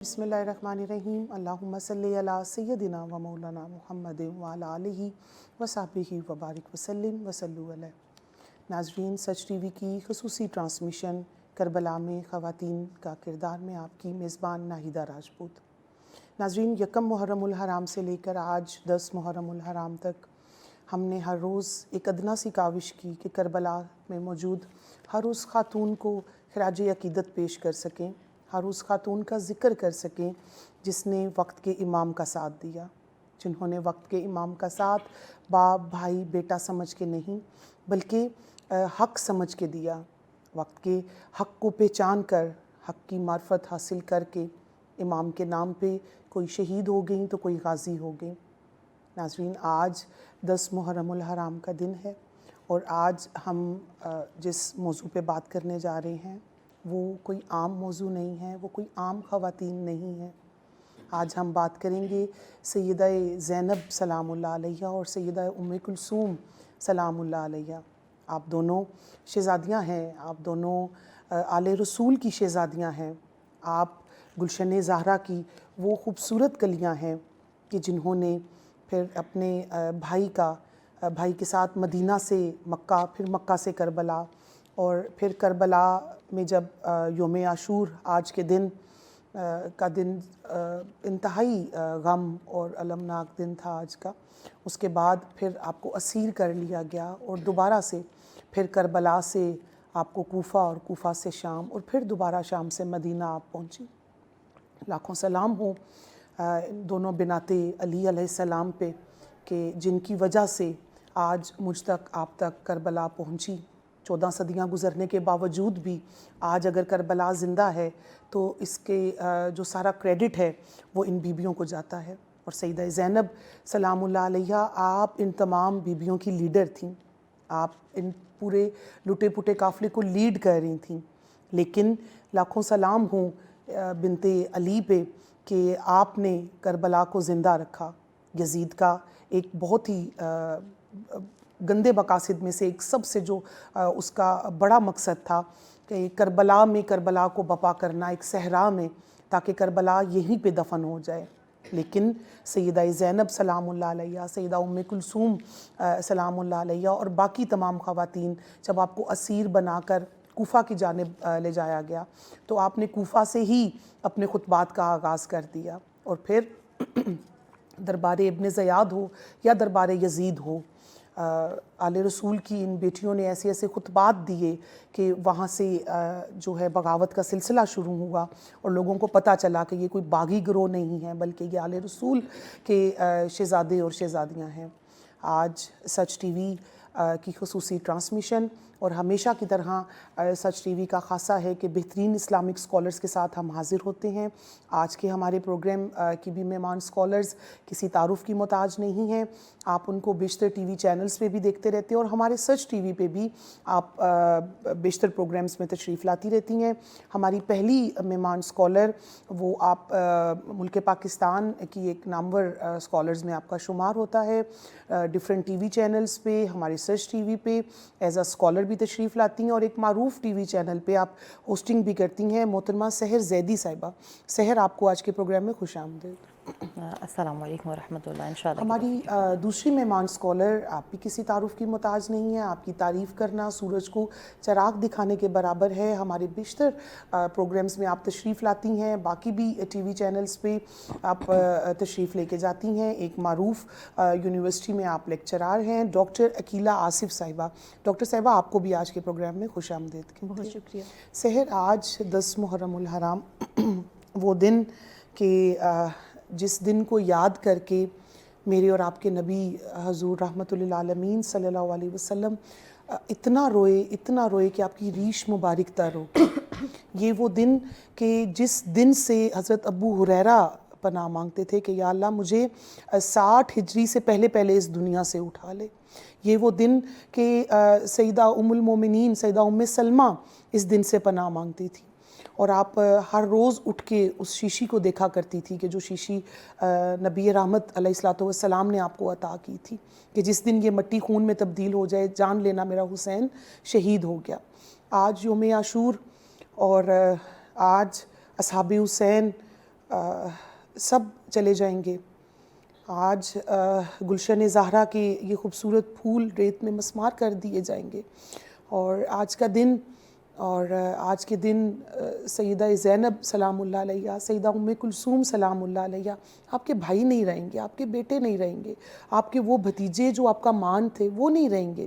بسم اللہ الرحمن الرحیم اللہم صلی علی سیدنا و مولانا محمد وعلی آلہ وصحبہ وبارک وسلم وصلو علیہ۔ ناظرین، سچ ٹی وی کی خصوصی ٹرانسمیشن کربلا میں خواتین کا کردار میں آپ کی میزبان ناہیدہ راجپوت۔ ناظرین، یکم محرم الحرام سے لے کر آج 10 محرم الحرام تک ہم نے ہر روز ایک ادنا سی کاوش کی کہ کربلا میں موجود ہر اس خاتون کو خراج عقیدت پیش کر سکیں، ہر اس خاتون کا ذکر کر سکیں جس نے وقت کے امام کا ساتھ دیا، جنہوں نے وقت کے امام کا ساتھ باپ، بھائی، بیٹا سمجھ کے نہیں بلکہ حق سمجھ کے دیا، وقت کے حق کو پہچان کر، حق کی معرفت حاصل کر کے امام کے نام پہ کوئی شہید ہو گئیں تو کوئی غازی ہو گئیں۔ ناظرین، آج 10 محرم الحرام کا دن ہے اور آج ہم جس موضوع پہ بات کرنے جا رہے ہیں وہ کوئی عام موضوع نہیں ہے، وہ کوئی عام خواتین نہیں ہے۔ آج ہم بات کریں گے سیدہ زینب سلام اللہ علیہ اور سیدہ ام کلثوم سلام اللہ علیہ۔ آپ دونوں شہزادیاں ہیں، آپ دونوں آل رسول کی شہزادیاں ہیں، آپ گلشن زہرا کی وہ خوبصورت کلیاں ہیں کہ جنہوں نے پھر اپنے بھائی کے ساتھ مدینہ سے مکہ، پھر مکہ سے کربلا، اور پھر کربلا میں جب یوم عاشور آج کے دن کا دن انتہائی غم اور المناک دن تھا آج کا، اس کے بعد پھر آپ کو اسیر کر لیا گیا اور دوبارہ سے پھر کربلا سے آپ کو کوفہ اور کوفہ سے شام اور پھر دوبارہ شام سے مدینہ آپ پہنچی۔ لاکھوں سلام ہوں دونوں بنات علی علیہ السلام پہ کہ جن کی وجہ سے آج مجھ تک آپ تک کربلا پہنچی۔ 14 صدیاں گزرنے کے باوجود بھی آج اگر کربلا زندہ ہے تو اس کے جو سارا کریڈٹ ہے وہ ان بیبیوں کو جاتا ہے۔ اور سیدہ زینب سلام اللہ علیہ آپ ان تمام بیبیوں کی لیڈر تھیں، آپ ان پورے لٹے پٹے قافلے کو لیڈ کر رہی تھیں، لیکن لاکھوں سلام ہوں بنت علی پہ کہ آپ نے کربلا کو زندہ رکھا۔ یزید کا ایک بہت ہی گندے مقاصد میں سے ایک سب سے جو اس کا بڑا مقصد تھا کہ کربلا میں کربلا کو بپا کرنا ایک صحرا میں، تاکہ کربلا یہیں پہ دفن ہو جائے۔ لیکن سیدہ زینب سلام اللہ علیہ، سیدہ ام کلثوم سلام اللہ علیہ اور باقی تمام خواتین جب آپ کو اسیر بنا کر کوفہ کی جانب لے جایا گیا تو آپ نے کوفہ سے ہی اپنے خطبات کا آغاز کر دیا، اور پھر دربار ابن زیاد ہو یا دربار یزید ہو، آل رسول کی ان بیٹیوں نے ایسے ایسے خطبات دیے کہ وہاں سے جو ہے بغاوت کا سلسلہ شروع ہوا اور لوگوں کو پتہ چلا کہ یہ کوئی باغی گروہ نہیں ہے بلکہ یہ آل رسول کے شہزادے اور شہزادیاں ہیں۔ آج سچ ٹی وی کی خصوصی ٹرانسمیشن، اور ہمیشہ کی طرح سچ ٹی وی کا خاصہ ہے کہ بہترین اسلامک اسکالرز کے ساتھ ہم حاضر ہوتے ہیں۔ آج کے ہمارے پروگرام کی بھی مہمان اسکالرز کسی تعارف کی محتاج نہیں ہیں، آپ ان کو بیشتر ٹی وی چینلز پہ بھی دیکھتے رہتے ہیں اور ہمارے سچ ٹی وی پہ بھی آپ بیشتر پروگرامز میں تشریف لاتی رہتی ہیں۔ ہماری پہلی مہمان اسکالر وہ آپ ملک پاکستان کی ایک نامور اسکالرز میں آپ کا شمار ہوتا ہے، ڈیفرنٹ ٹی وی چینلز پہ، ہمارے سچ ٹی وی پہ ایز اے اسکالر بھی تشریف لاتی ہیں، اور ایک معروف ٹی وی چینل پہ آپ ہوسٹنگ بھی کرتی ہیں، محترمہ سحر زیدی صاحبہ۔ سحر، آپ کو آج کے پروگرام میں خوش آمدید۔ السلام علیکم ورحمۃ اللہ۔ انشاءاللہ ہماری دوسری مہمان اسکالر آپ بھی کسی تعارف کی محتاج نہیں ہے، آپ کی تعریف کرنا سورج کو چراغ دکھانے کے برابر ہے۔ ہمارے بیشتر پروگرامز میں آپ تشریف لاتی ہیں، باقی بھی ٹی وی چینلز پہ آپ تشریف لے کے جاتی ہیں۔ ایک معروف یونیورسٹی میں آپ لیکچرار ہیں، ڈاکٹر عقیلہ آصف صاحبہ۔ ڈاکٹر صاحبہ، آپ کو بھی آج کے پروگرام میں خوش آمدید کی۔ بہت شکریہ۔ سحر، آج 10 محرم الحرام وہ دن کہ جس دن کو یاد کر کے میرے اور آپ کے نبی حضور رحمۃ للعالمین صلی اللہ علیہ وسلم اتنا روئے کہ آپ کی ریش مبارک تر ہو۔ یہ وہ دن کہ جس دن سے حضرت ابو ہریرہ پناہ مانگتے تھے کہ یا اللہ مجھے 60 ہجری سے پہلے اس دنیا سے اٹھا لے۔ یہ وہ دن کہ سیدہ ام المومنین سیدہ ام سلمہ اس دن سے پناہ مانگتی تھی، اور آپ ہر روز اٹھ کے اس شیشی کو دیکھا کرتی تھی کہ جو شیشی نبی رحمت علیہ الصلوۃ والسلام نے آپ کو عطا کی تھی کہ جس دن یہ مٹی خون میں تبدیل ہو جائے، جان لینا میرا حسین شہید ہو گیا۔ آج یوم عاشور اور آج اصحاب حسین سب چلے جائیں گے. آج گلشن زہرا کے یہ خوبصورت پھول ریت میں مسمار کر دیے جائیں گے. اور آج کے دن سیدہ زینب سلام اللہ علیہ، سیدہ ام کلثوم سلام اللہ علیہ آپ کے بھائی نہیں رہیں گے، آپ کے بیٹے نہیں رہیں گے، آپ کے وہ بھتیجے جو آپ کا مان تھے وہ نہیں رہیں گے.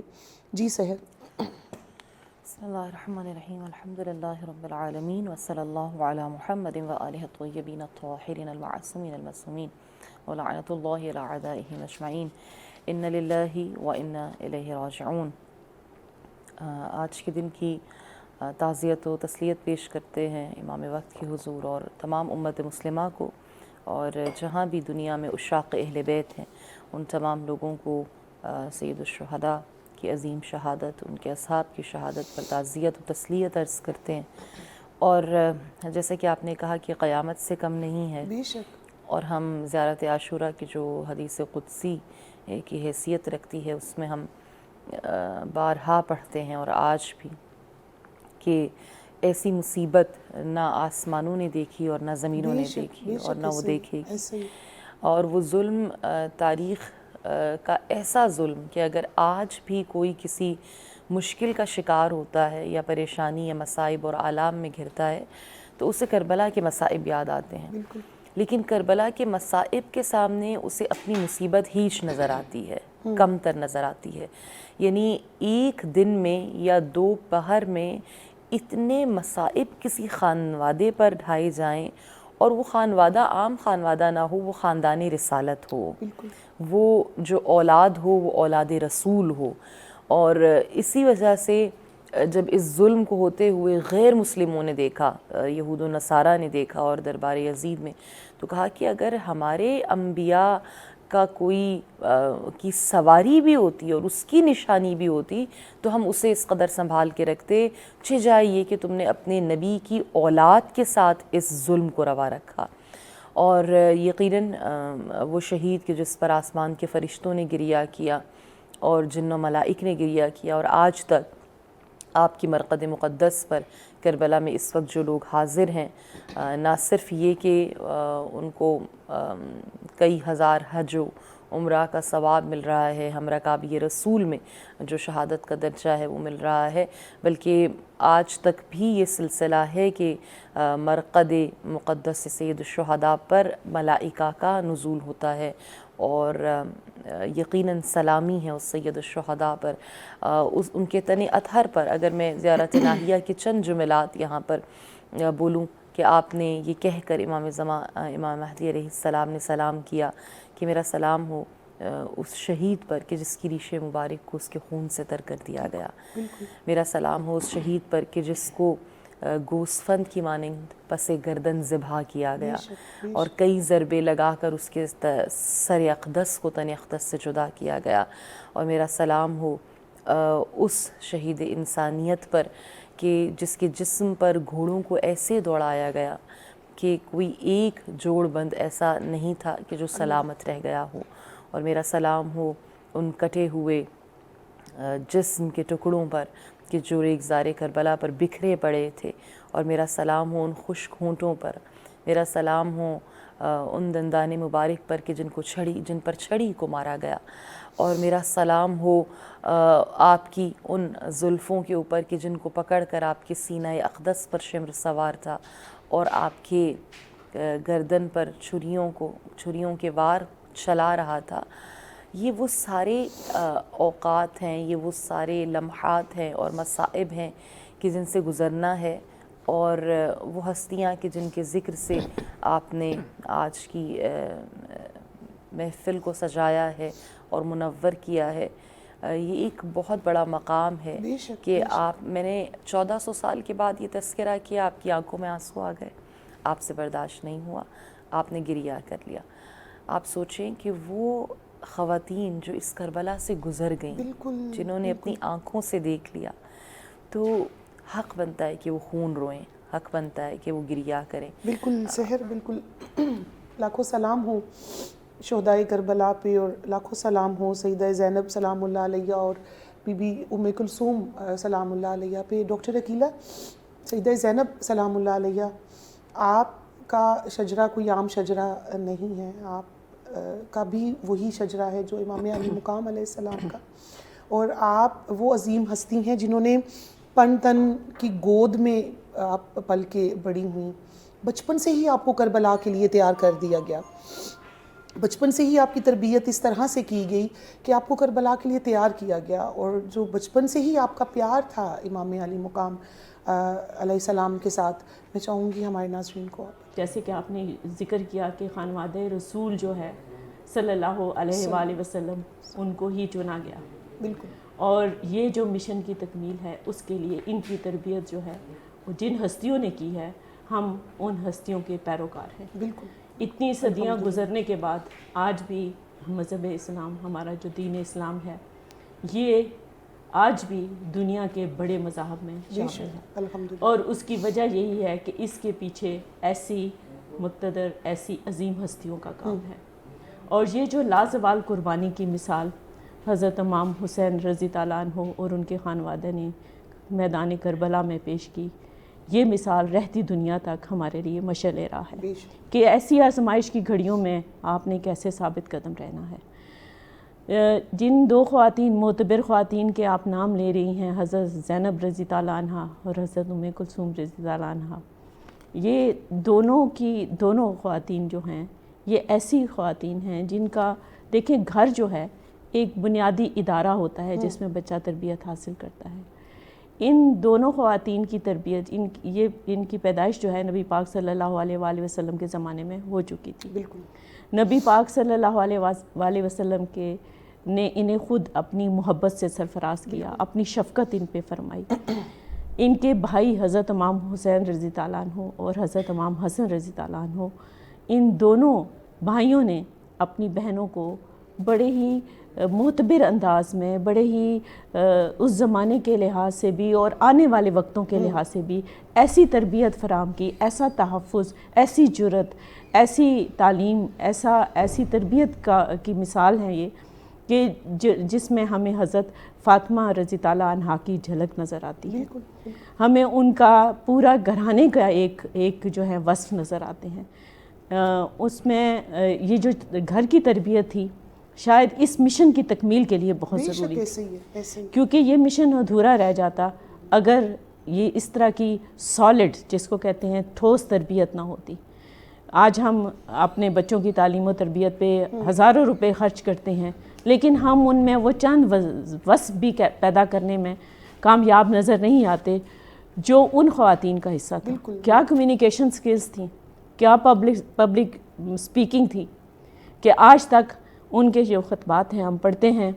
جی سحر. بسم اللہ الرحمن الرحیم، الحمدللہ رب العالمین، وصلی اللہ علی محمد وآلہ الطیبین الطاہرین المعصومین المعصومین، ولعنۃ اللہ علی اعدائہم اجمعین. ان للہ وانا الیہ راجعون. آج کے دن کی تعزیت و تسلیت پیش کرتے ہیں امام وقت کے حضور اور تمام امت مسلمہ کو، اور جہاں بھی دنیا میں عشاق اہل بیت ہیں ان تمام لوگوں کو سید الشہداء کی عظیم شہادت، ان کے اصحاب کی شہادت پر تعزیت و تسلیت عرض کرتے ہیں. اور جیسا کہ آپ نے کہا کہ قیامت سے کم نہیں ہے، بے شک. اور ہم زیارت عاشورہ کی جو حدیث قدسی کی حیثیت رکھتی ہے اس میں ہم بارہا پڑھتے ہیں اور آج بھی کہ ایسی مصیبت نہ آسمانوں نے دیکھی اور نہ زمینوں نے دیکھی اور نہ وہ دیکھے گی. اور وہ ظلم تاریخ کا ایسا ظلم کہ اگر آج بھی کوئی کسی مشکل کا شکار ہوتا ہے یا پریشانی یا مصائب اور آلام میں گھرتا ہے تو اسے کربلا کے مصائب یاد آتے ہیں. لیکن کربلا کے مصائب کے سامنے اسے اپنی مصیبت ہیچ نظر آتی ہے، کم تر نظر آتی ہے. یعنی ایک دن میں یا دو پہر میں اتنے مصائب کسی خانوادے پر ڈھائے جائیں، اور وہ خانوادہ عام خانوادہ نہ ہو، وہ خاندان رسالت ہو، وہ جو اولاد ہو وہ اولاد رسول ہو. اور اسی وجہ سے جب اس ظلم کو ہوتے ہوئے غیر مسلموں نے دیکھا، یہود و نصارہ نے دیکھا اور دربار یزید میں، تو کہا کہ اگر ہمارے انبیاء کا کوئی کی سواری بھی ہوتی اور اس کی نشانی بھی ہوتی تو ہم اسے اس قدر سنبھال کے رکھتے. چہ جائے یہ کہ تم نے اپنے نبی کی اولاد کے ساتھ اس ظلم کو روا رکھا. اور یقیناً وہ شہید کہ جس پر آسمان کے فرشتوں نے گریہ کیا اور جن و ملائک نے گریہ کیا، اور آج تک آپ کی مرقد مقدس پر کربلا میں اس وقت جو لوگ حاضر ہیں، نہ صرف یہ کہ ان کو کئی ہزار حج و عمرہ کا ثواب مل رہا ہے، ہم رکابی رسول میں جو شہادت کا درجہ ہے وہ مل رہا ہے، بلکہ آج تک بھی یہ سلسلہ ہے کہ مرقد مقدس سید الشہداء پر ملائکہ کا نزول ہوتا ہے. اور یقیناً سلامی ہے اس سید الشہداء پر، ان کے تن اطہر پر. اگر میں زیارت ناہیہ کے چند جملات یہاں پر بولوں کہ آپ نے یہ کہہ کر امام زمان امام مہدی علیہ السلام نے سلام کیا کہ میرا سلام ہو اس شہید پر کہ جس کی ریش مبارک کو اس کے خون سے تر کر دیا گیا. میرا سلام ہو اس شہید پر کہ جس کو گوسفند کی مانند پس گردن ذبح کیا گیا اور کئی ضربے لگا کر اس کے سر اقدس کو تن اقدس سے جدا کیا گیا. اور میرا سلام ہو اس شہید انسانیت پر کہ جس کے جسم پر گھوڑوں کو ایسے دوڑایا گیا کہ کوئی ایک جوڑ بند ایسا نہیں تھا کہ جو سلامت رہ گیا ہو. اور میرا سلام ہو ان کٹے ہوئے جسم کے ٹکڑوں پر کہ جو ریگزار کربلا پر بکھرے پڑے تھے. اور میرا سلام ہو ان خشک ہونٹوں پر. میرا سلام ہو ان دندان مبارک پر کہ جن پر چھڑی کو مارا گیا. اور میرا سلام ہو آپ کی ان زلفوں کے اوپر کہ جن کو پکڑ کر آپ کے سینہ اقدس پر شمر سوار تھا اور آپ کے گردن پر چھریوں کے وار چلا رہا تھا. یہ وہ سارے اوقات ہیں، یہ وہ سارے لمحات ہیں اور مصائب ہیں کہ جن سے گزرنا ہے. اور وہ ہستیاں کہ جن کے ذکر سے آپ نے آج کی محفل کو سجایا ہے اور منور کیا ہے، یہ ایک بہت بڑا مقام ہے کہ میں نے 1400 سال کے بعد یہ تذکرہ کیا، آپ کی آنکھوں میں آنسو آ گئے، آپ سے برداشت نہیں ہوا، آپ نے گریہ کر لیا. آپ سوچیں کہ وہ خواتین جو اس کربلا سے گزر گئیں، جنہوں نے اپنی آنکھوں سے دیکھ لیا، تو حق بنتا ہے کہ وہ خون روئیں، حق بنتا ہے کہ وہ گریہ کریں. بالکل سحر، بالکل. لاکھوں سلام ہو شہدائے کربلا پہ، اور لاکھوں سلام ہو سیدہ زینب سلام اللہ علیہ اور بی بی ام کلثوم سلام اللہ علیہ پہ. ڈاکٹر عقیلہ، سیدہ زینب سلام اللہ علیہ، آپ کا شجرہ کوئی عام شجرہ نہیں ہے، آپ کا بھی وہی شجرہ ہے جو امام علی مقام علیہ السلام کا، اور آپ وہ عظیم ہستی ہیں جنہوں نے پن تن کی گود میں آپ پل کے بڑی ہوئیں، بچپن سے ہی آپ کو کربلا کے لیے تیار کر دیا گیا، بچپن سے ہی آپ کی تربیت اس طرح سے کی گئی کہ آپ کو کربلا کے لیے تیار کیا گیا، اور جو بچپن سے ہی آپ کا پیار تھا امام علی مقام علیہ السلام کے ساتھ، میں چاہوں گی ہمارے ناظرین کو جیسے کہ آپ نے ذکر کیا کہ خانوادہ رسول جو ہے صلی اللہ علیہ وآلہ وسلم ان کو ہی چنا گیا، بالکل، اور یہ جو مشن کی تکمیل ہے اس کے لیے ان کی تربیت جو ہے وہ جن ہستیوں نے کی ہے، ہم ان ہستیوں کے پیروکار ہیں۔ بالکل، اتنی صدیاں گزرنے کے بعد آج بھی مذہب اسلام، ہمارا جو دین اسلام ہے، یہ آج بھی دنیا کے بڑے مذاہب میں شامل ہے، الحمدللہ، اور اس کی وجہ یہی ہے کہ اس کے پیچھے ایسی مقتدر، ایسی عظیم ہستیوں کا کام ہے، اور یہ جو لازوال قربانی کی مثال حضرت امام حسین رضی تعالیٰ عنہ اور ان کے خانوادہ نے میدان کربلا میں پیش کی، یہ مثال رہتی دنیا تک ہمارے لیے مشعل راہ ہے کہ ایسی آزمائش کی گھڑیوں میں آپ نے کیسے ثابت قدم رہنا ہے۔ جن دو خواتین، معتبر خواتین کے آپ نام لے رہی ہیں، حضرت زینب رضی تعالیٰ عنہ اور حضرت ام کلثوم رضی تعالیٰ عنہ، یہ دونوں خواتین جو ہیں یہ ایسی خواتین ہیں جن کا دیکھیں گھر جو ہے ایک بنیادی ادارہ ہوتا ہے جس میں بچہ تربیت حاصل کرتا ہے۔ ان دونوں خواتین کی تربیت، ان کی پیدائش جو ہے نبی پاک صلی اللہ علیہ وآلہ وسلم کے زمانے میں ہو چکی تھی۔ بالکل، نبی پاک صلی اللہ علیہ وآلہ وسلم نے انہیں خود اپنی محبت سے سرفراز کیا، اپنی شفقت ان پہ فرمائی۔ ان کے بھائی حضرت امام حسین رضی تعالیٰ عنہ اور حضرت امام حسن رضی تعالیٰ عنہ، ان دونوں بھائیوں نے اپنی بہنوں کو بڑے ہی معتبر انداز میں، بڑے ہی اس زمانے کے لحاظ سے بھی اور آنے والے وقتوں کے لحاظ سے بھی ایسی تربیت فراہم کی، ایسا تحفظ، ایسی جرت، ایسی تعلیم، ایسی تربیت کی مثال ہے یہ کہ جس میں ہمیں حضرت فاطمہ رضی تعالیٰ عنہا کی جھلک نظر آتی ہے، ہمیں ان کا پورا گھرانے کا ایک جو ہے وصف نظر آتے ہیں۔ اس میں یہ جو گھر کی تربیت تھی شاید اس مشن کی تکمیل کے لیے بہت ضروری تھی، کیونکہ یہ مشن ادھورا رہ جاتا اگر یہ اس طرح کی سالڈ، جس کو کہتے ہیں ٹھوس تربیت نہ ہوتی۔ آج ہم اپنے بچوں کی تعلیم و تربیت پہ ہزاروں روپے خرچ کرتے ہیں، لیکن ہم ان میں وہ چند وصف بھی پیدا کرنے میں کامیاب نظر نہیں آتے جو ان خواتین کا حصہ تھا۔ کیا کمیونیکیشن سکلز تھیں، کیا پبلک سپیکنگ تھی، کہ آج تک ان کے جو خطبات ہیں ہم پڑھتے ہیں،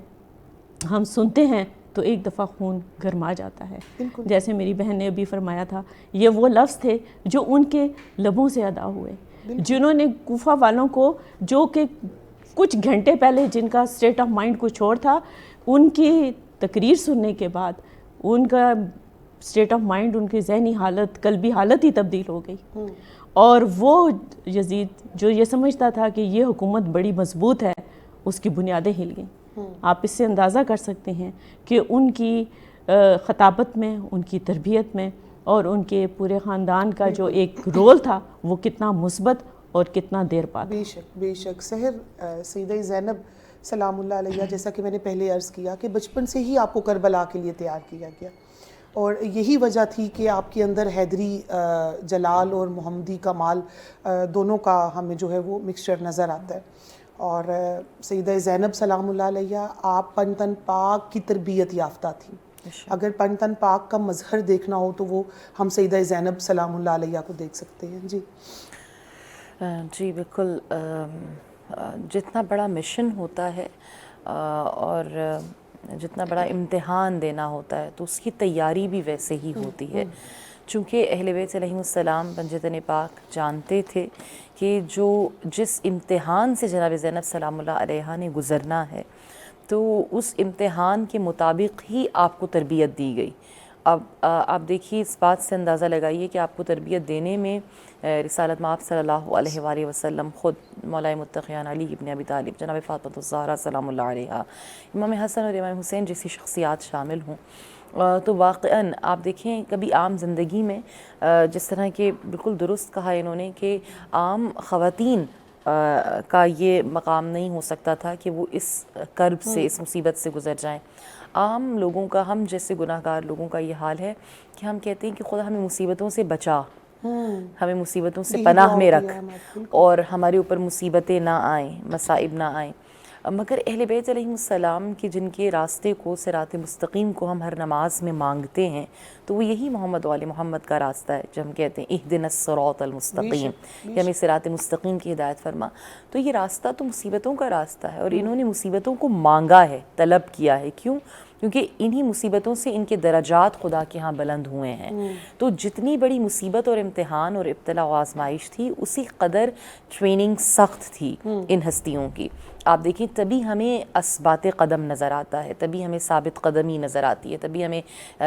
ہم سنتے ہیں تو ایک دفعہ خون گرما جاتا ہے۔ جیسے میری بہن نے ابھی فرمایا تھا، یہ وہ لفظ تھے جو ان کے لبوں سے ادا ہوئے، جنہوں نے کوفہ والوں کو، جو کہ کچھ گھنٹے پہلے جن کا سٹیٹ آف مائنڈ کچھ اور تھا، ان کی تقریر سننے کے بعد ان کا سٹیٹ آف مائنڈ، ان کی ذہنی حالت، قلبی حالت ہی تبدیل ہو گئی، اور وہ یزید جو یہ سمجھتا تھا کہ یہ حکومت بڑی مضبوط ہے، اس کی بنیادیں ہل گئیں۔ آپ اس سے اندازہ کر سکتے ہیں کہ ان کی خطابت میں، ان کی تربیت میں اور ان کے پورے خاندان کا جو ایک رول تھا وہ کتنا مثبت اور کتنا دیر پا تھا۔ بے شک سحر سیدہ زینب سلام اللہ علیہ، جیسا کہ میں نے پہلے عرض کیا کہ بچپن سے ہی آپ کو کربلا کے لیے تیار کیا گیا، اور یہی وجہ تھی کہ آپ کے اندر حیدری جلال اور محمدی کمال دونوں کا ہمیں جو ہے وہ مکسچر نظر آتا ہے۔ اور سیدہ زینب سلام اللہ علیہ آپ پن تن پاک کی تربیت یافتہ تھیں۔ اگر پن تن پاک کا مظہر دیکھنا ہو تو وہ ہم سیدہ زینب سلام اللہ علیہ کو دیکھ سکتے ہیں۔ جی بالکل، جتنا بڑا مشن ہوتا ہے اور جتنا بڑا امتحان دینا ہوتا ہے تو اس کی تیاری بھی ویسے ہی ہوتی ہے، چونکہ اہل بیت علیہم السلام بنجتن پاک جانتے تھے کہ جس امتحان سے جناب زینب سلام اللہ علیہ نے گزرنا ہے تو اس امتحان کے مطابق ہی آپ کو تربیت دی گئی۔ اب آپ دیکھیے، اس بات سے اندازہ لگائیے کہ آپ کو تربیت دینے میں رسالت مآب صلی اللہ علیہ وآلہ وسلم، خود مولا متقیان علی ابن ابی طالب، جناب فاطمہ الزہرا سلام اللہ علیہ، امام حسن اور امام حسین جیسی شخصیات شامل ہوں، تو واقعاً آپ دیکھیں کبھی عام زندگی میں جس طرح کہ بالکل درست کہا انہوں نے کہ عام خواتین کا یہ مقام نہیں ہو سکتا تھا کہ وہ اس کرب سے اس مصیبت سے گزر جائیں. عام لوگوں کا, ہم جیسے گناہ گار لوگوں کا یہ حال ہے کہ ہم کہتے ہیں کہ خدا ہمیں مصیبتوں سے بچا, ہمیں مصیبتوں سے پناہ میں رکھ اور ہمارے اوپر مصیبتیں نہ آئیں, مصائب نہ آئیں. مگر اہل بیت علیہم السلام کے جن کے راستے کو, صراط مستقیم کو ہم ہر نماز میں مانگتے ہیں, تو وہ یہی محمد و آل محمد کا راستہ ہے. جب ہم کہتے ہیں اہدنا الصراط المستقیم, کہ ہمیں صراط مستقیم کی ہدایت فرما, تو یہ راستہ تو مصیبتوں کا راستہ ہے. اور انہوں نے مصیبتوں کو مانگا ہے, طلب کیا ہے. کیوں؟ کیونکہ انہی مصیبتوں سے ان کے درجات خدا کے ہاں بلند ہوئے ہیں. تو جتنی بڑی مصیبت اور امتحان اور ابتلا و آزمائش تھی, اسی قدر ٹریننگ سخت تھی ان ہستیوں کی. آپ دیکھیں تبھی ہمیں اثبات قدم نظر آتا ہے, تبھی ہمیں ثابت قدمی نظر آتی ہے, تبھی ہمیں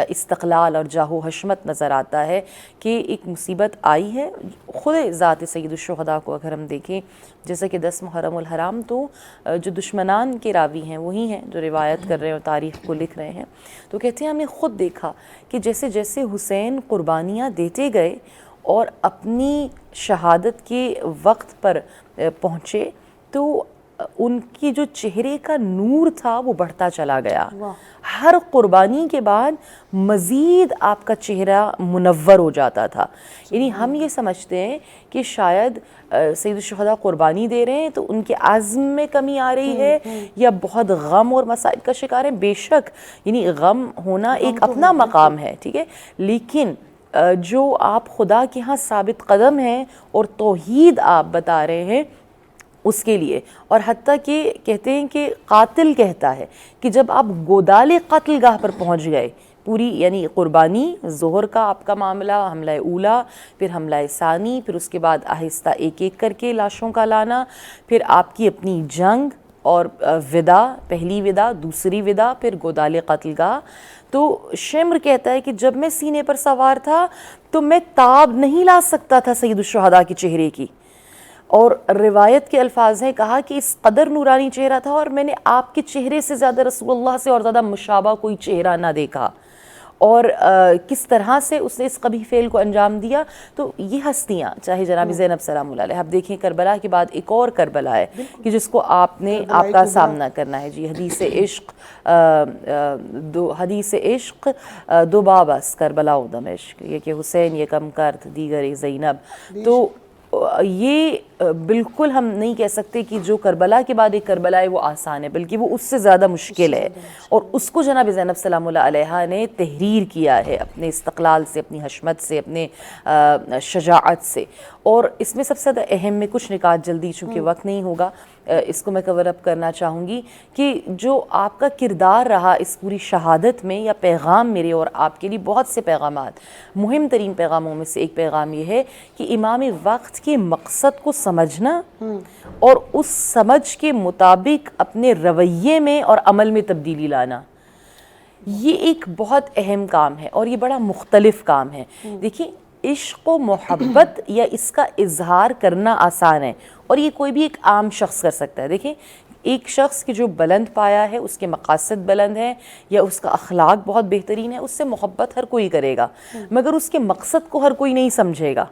استقلال اور جاہ و حشمت نظر آتا ہے کہ ایک مصیبت آئی ہے. خود ذات سید الشہداء کو اگر ہم دیکھیں, جیسا کہ 10 محرم الحرام تو جو دشمنان کے راوی ہیں وہی ہیں جو روایت کر رہے ہیں اور تاریخ کو لکھ رہے ہیں, تو کہتے ہیں ہم نے خود دیکھا کہ جیسے جیسے حسین قربانیاں دیتے گئے اور اپنی شہادت کے وقت پر پہنچے, تو ان کی جو چہرے کا نور تھا وہ بڑھتا چلا گیا. ہر قربانی کے بعد مزید آپ کا چہرہ منور ہو جاتا تھا. یعنی ہم یہ سمجھتے ہیں کہ شاید سید الشہداء قربانی دے رہے ہیں تو ان کے عزم میں کمی آ رہی ہے یا بہت غم اور مصائب کا شکار ہیں. بے شک یعنی غم ہونا ایک اپنا مقام ہے, ٹھیک ہے, لیکن جو آپ خدا کے ہاں ثابت قدم ہیں اور توحید آپ بتا رہے ہیں اس کے لیے, اور حتیٰ کہ کہتے ہیں کہ قاتل کہتا ہے کہ جب آپ گودال قتل گاہ پر پہنچ گئے, پوری یعنی قربانی ظہر کا آپ کا معاملہ, حملہ اولا, پھر حملہ ثانی, پھر اس کے بعد آہستہ ایک ایک کر کے لاشوں کا لانا, پھر آپ کی اپنی جنگ اور ودا, پہلی ودا, دوسری ودا, پھر گودال قتل گاہ. تو شمر کہتا ہے کہ جب میں سینے پر سوار تھا تو میں تاب نہیں لا سکتا تھا سید الشہداء کے چہرے کی, اور روایت کے الفاظ ہیں, کہا کہ اس قدر نورانی چہرہ تھا اور میں نے آپ کے چہرے سے زیادہ رسول اللہ سے اور زیادہ مشابہ کوئی چہرہ نہ دیکھا. اور کس طرح سے اس نے اس قبیح فعل کو انجام دیا. تو یہ ہستیاں, چاہے جناب زینب سلام اللہ علیہ, آپ دیکھیں کربلا کے بعد ایک اور کربلا ہے کہ جس کو آپ نے آپ کا سامنا کرنا ہے. جی, حدیث عشق دو بابس کربلا و دمشق, یہ کہ حسین یہ کم کرت دیگر زینب. تو یہ بالکل ہم نہیں کہہ سکتے کہ جو کربلا کے بعد ایک کربلا ہے وہ آسان ہے, بلکہ وہ اس سے زیادہ مشکل ہے, اور اس کو جناب زینب سلام اللہ علیہ نے تحریر کیا ہے اپنے استقلال سے, اپنی حشمت سے, اپنے شجاعت سے. اور اس میں سب سے زیادہ اہم میں کچھ نکات جلدی, چونکہ وقت نہیں ہوگا, اس کو میں کور اپ کرنا چاہوں گی کہ جو آپ کا کردار رہا اس پوری شہادت میں, یا پیغام میرے اور آپ کے لیے بہت سے پیغامات, مہم ترین پیغاموں میں سے ایک پیغام یہ ہے کہ امام وقت کے مقصد کو سمجھنا اور اس سمجھ کے مطابق اپنے رویے میں اور عمل میں تبدیلی لانا. یہ ایک بہت اہم کام ہے اور یہ بڑا مختلف کام ہے. دیکھیں, عشق و محبت یا اس کا اظہار کرنا آسان ہے, اور یہ کوئی بھی ایک عام شخص کر سکتا ہے. دیکھیں, ایک شخص کی جو بلند پایا ہے, اس کے مقاصد بلند ہیں, یا اس کا اخلاق بہت بہترین ہے, اس سے محبت ہر کوئی کرے گا, مگر اس کے مقصد کو ہر کوئی نہیں سمجھے گا.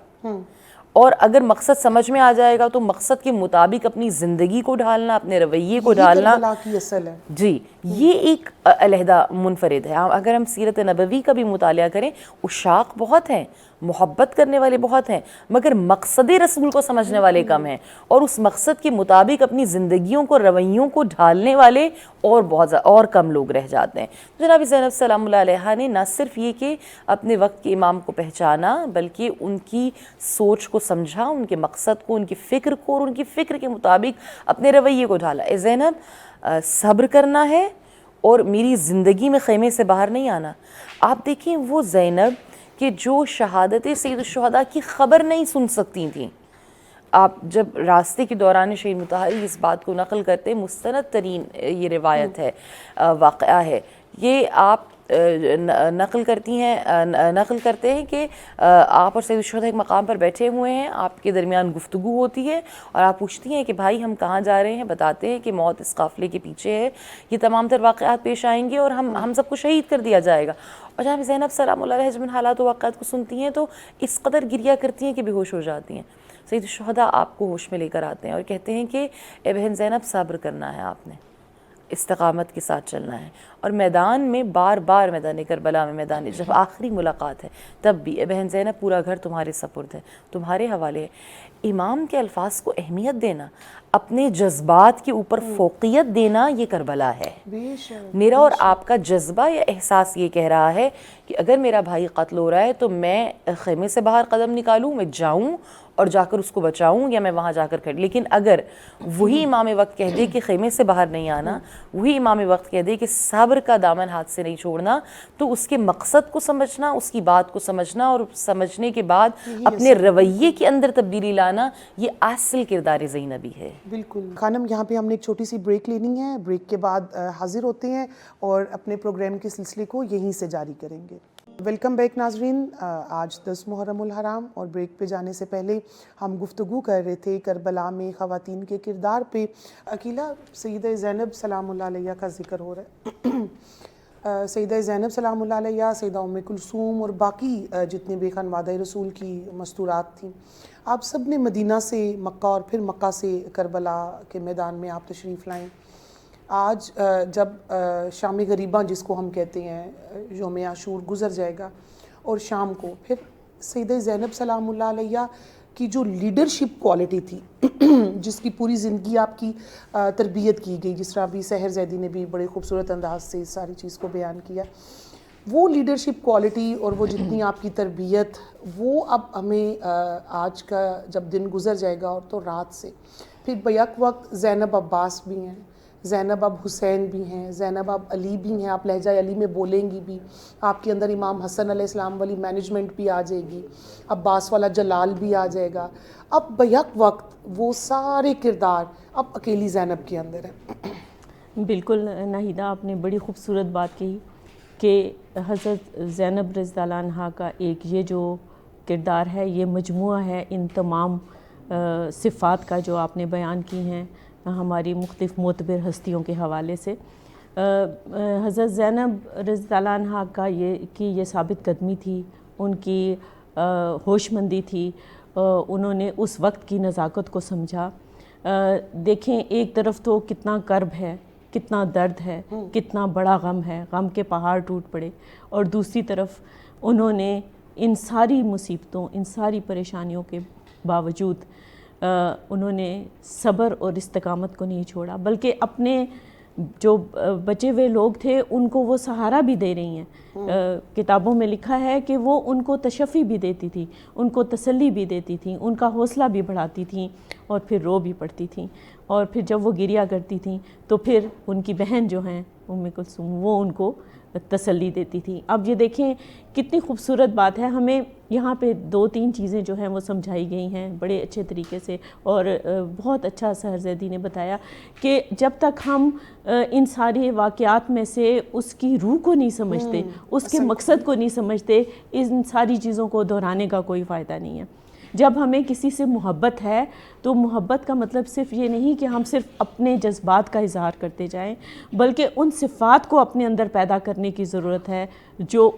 اور اگر مقصد سمجھ میں آ جائے گا تو مقصد کے مطابق اپنی زندگی کو ڈھالنا, اپنے رویے کو ڈھالنا, کربلا کی اصل ہے. جی, یہ ایک علیحدہ منفرد ہے. اگر ہم سیرت نبوی کا بھی مطالعہ کریں, عشاق بہت ہیں, محبت کرنے والے بہت ہیں, مگر مقصد رسول کو سمجھنے والے کم ہیں, اور اس مقصد کے مطابق اپنی زندگیوں کو, رویوں کو ڈھالنے والے اور بہت اور کم لوگ رہ جاتے ہیں. جناب زینب سلام اللہ علیہ نے نہ صرف یہ کہ اپنے وقت کے امام کو پہچانا, بلکہ ان کی سوچ کو سمجھا, ان کے مقصد کو, ان کی فکر کو, اور ان کی فکر کے مطابق اپنے رویے کو ڈھالا. اے زینب, صبر کرنا ہے اور میری زندگی میں خیمے سے باہر نہیں آنا. آپ دیکھیں وہ زینب کہ جو شہادت سید الشہداء کی خبر نہیں سن سکتی تھیں. آپ جب راستے کے دوران شہید مطہری اس بات کو نقل کرتے, مستند ترین یہ روایت ہے, واقعہ ہے, یہ آپ نقل کرتے ہیں کہ آپ اور سید الشہداء ایک مقام پر بیٹھے ہوئے ہیں، آپ کے درمیان گفتگو ہوتی ہے اور آپ پوچھتی ہیں کہ بھائی ہم کہاں جا رہے ہیں، بتاتے ہیں کہ موت اس قافلے کے پیچھے ہے، یہ تمام تر واقعات پیش آئیں گے اور ہم سب کو شہید کر دیا جائے گا. اور جہاں زینب سلام اللہ علیہ جب ان حالات و واقعات کو سنتی ہیں تو اس قدر گریہ کرتی ہیں کہ بے ہوش ہو جاتی ہیں. سید الشہداء آپ کو ہوش میں لے کر آتے ہیں اور کہتے ہیں کہ اے بہن زینب صبر کرنا ہے، آپ نے استقامت کے ساتھ چلنا ہے. اور میدان میں بار بار میدان کربلا میں جب آخری ملاقات ہے تب بھی اے بہن زینب پورا گھر تمہارے سپرد ہے، تمہارے حوالے ہے. امام کے الفاظ کو اہمیت دینا، اپنے جذبات کے اوپر فوقیت دینا، یہ کربلا ہے. میرا اور آپ کا جذبہ یا احساس یہ کہہ رہا ہے کہ اگر میرا بھائی قتل ہو رہا ہے تو میں خیمے سے باہر قدم نکالوں، میں جاؤں اور جا کر اس کو بچاؤں، یا میں وہاں جا کر کھڑی. لیکن اگر وہی امام وقت کہہ دے کہ خیمے سے باہر نہیں آنا، وہی امام وقت کہہ دے کہ صبر کا دامن ہاتھ سے نہیں چھوڑنا، تو اس کے مقصد کو سمجھنا، اس کی بات کو سمجھنا اور سمجھنے کے بعد اپنے رویے کے اندر تبدیلی لانا، یہ اصل کردار زینبی ہے. بالکل خانم، یہاں پہ ہم نے ایک چھوٹی سی بریک لینی ہے، بریک کے بعد حاضر ہوتے ہیں اور اپنے پروگرام کے سلسلے کو یہیں سے جاری کریں گے. ویلکم بیک ناظرین. آج 10 محرم الحرام اور بریک پہ جانے سے پہلے ہم گفتگو کر رہے تھے کربلا میں خواتین کے کردار پہ. عقیلہ، سیدہ زینب سلام اللہ علیہ کا ذکر ہو رہا ہے. سیدہ زینب سلام اللہ علیہ، سیدہ ام کلثوم اور باقی جتنے بھی خانوادہ رسول کی مستورات تھیں، آپ سب نے مدینہ سے مکہ اور پھر مکہ سے کربلا کے میدان میں آپ تشریف لائیں. آج جب شام غریباں جس کو ہم کہتے ہیں، یوم عاشور گزر جائے گا اور شام کو پھر سیدہ زینب سلام اللہ علیہ کی جو لیڈرشپ کوالٹی تھی، جس کی پوری زندگی آپ کی تربیت کی گئی، جس طرح بھی سحر زیدی نے بھی بڑے خوبصورت انداز سے اس ساری چیز کو بیان کیا، وہ لیڈرشپ کوالٹی اور وہ جتنی آپ کی تربیت، وہ اب ہمیں آج کا جب دن گزر جائے گا اور تو رات سے پھر بیک وقت زینب عباس بھی ہیں، زینب اب حسین بھی ہیں، زینب اب علی بھی ہیں، آپ لہجہ علی میں بولیں گی بھی، آپ کے اندر امام حسن علیہ السلام والی مینجمنٹ بھی آ جائے گی، عباس والا جلال بھی آ جائے گا. اب بیک وقت وہ سارے کردار اب اکیلی زینب کے اندر ہیں. بالکل ناہیدہ، آپ نے بڑی خوبصورت بات کہی کہ حضرت زینب رضی اللہ عنہا کا ایک یہ جو کردار ہے، یہ مجموعہ ہے ان تمام صفات کا جو آپ نے بیان کی ہیں ہماری مختلف معتبر ہستیوں کے حوالے سے. حضرت زینب رضی اللہ عنہا کا یہ ثابت قدمی تھی، ان کی ہوش مندی تھی، انہوں نے اس وقت کی نزاکت کو سمجھا. دیکھیں ایک طرف تو کتنا کرب ہے، کتنا درد ہے، کتنا بڑا غم ہے، غم کے پہاڑ ٹوٹ پڑے، اور دوسری طرف انہوں نے ان ساری مصیبتوں، ان ساری پریشانیوں کے باوجود انہوں نے صبر اور استقامت کو نہیں چھوڑا، بلکہ اپنے جو بچے ہوئے لوگ تھے ان کو وہ سہارا بھی دے رہی ہیں. کتابوں میں لکھا ہے کہ وہ ان کو تشفی بھی دیتی تھی، ان کو تسلی بھی دیتی تھیں، ان کا حوصلہ بھی بڑھاتی تھیں اور پھر رو بھی پڑتی تھیں. اور پھر جب وہ گریہ کرتی تھیں تو پھر ان کی بہن جو ہیں ام کلثوم، وہ ان کو تسلی دیتی تھی. اب یہ دیکھیں کتنی خوبصورت بات ہے. ہمیں یہاں پہ 2-3 چیزیں جو ہیں وہ سمجھائی گئی ہیں بڑے اچھے طریقے سے، اور بہت اچھا سحر زیدی نے بتایا کہ جب تک ہم ان سارے واقعات میں سے اس کی روح کو نہیں سمجھتے، اس کے مقصد کو نہیں سمجھتے، ان ساری چیزوں کو دہرانے کا کوئی فائدہ نہیں ہے. جب ہمیں کسی سے محبت ہے تو محبت کا مطلب صرف یہ نہیں کہ ہم صرف اپنے جذبات کا اظہار کرتے جائیں، بلکہ ان صفات کو اپنے اندر پیدا کرنے کی ضرورت ہے جو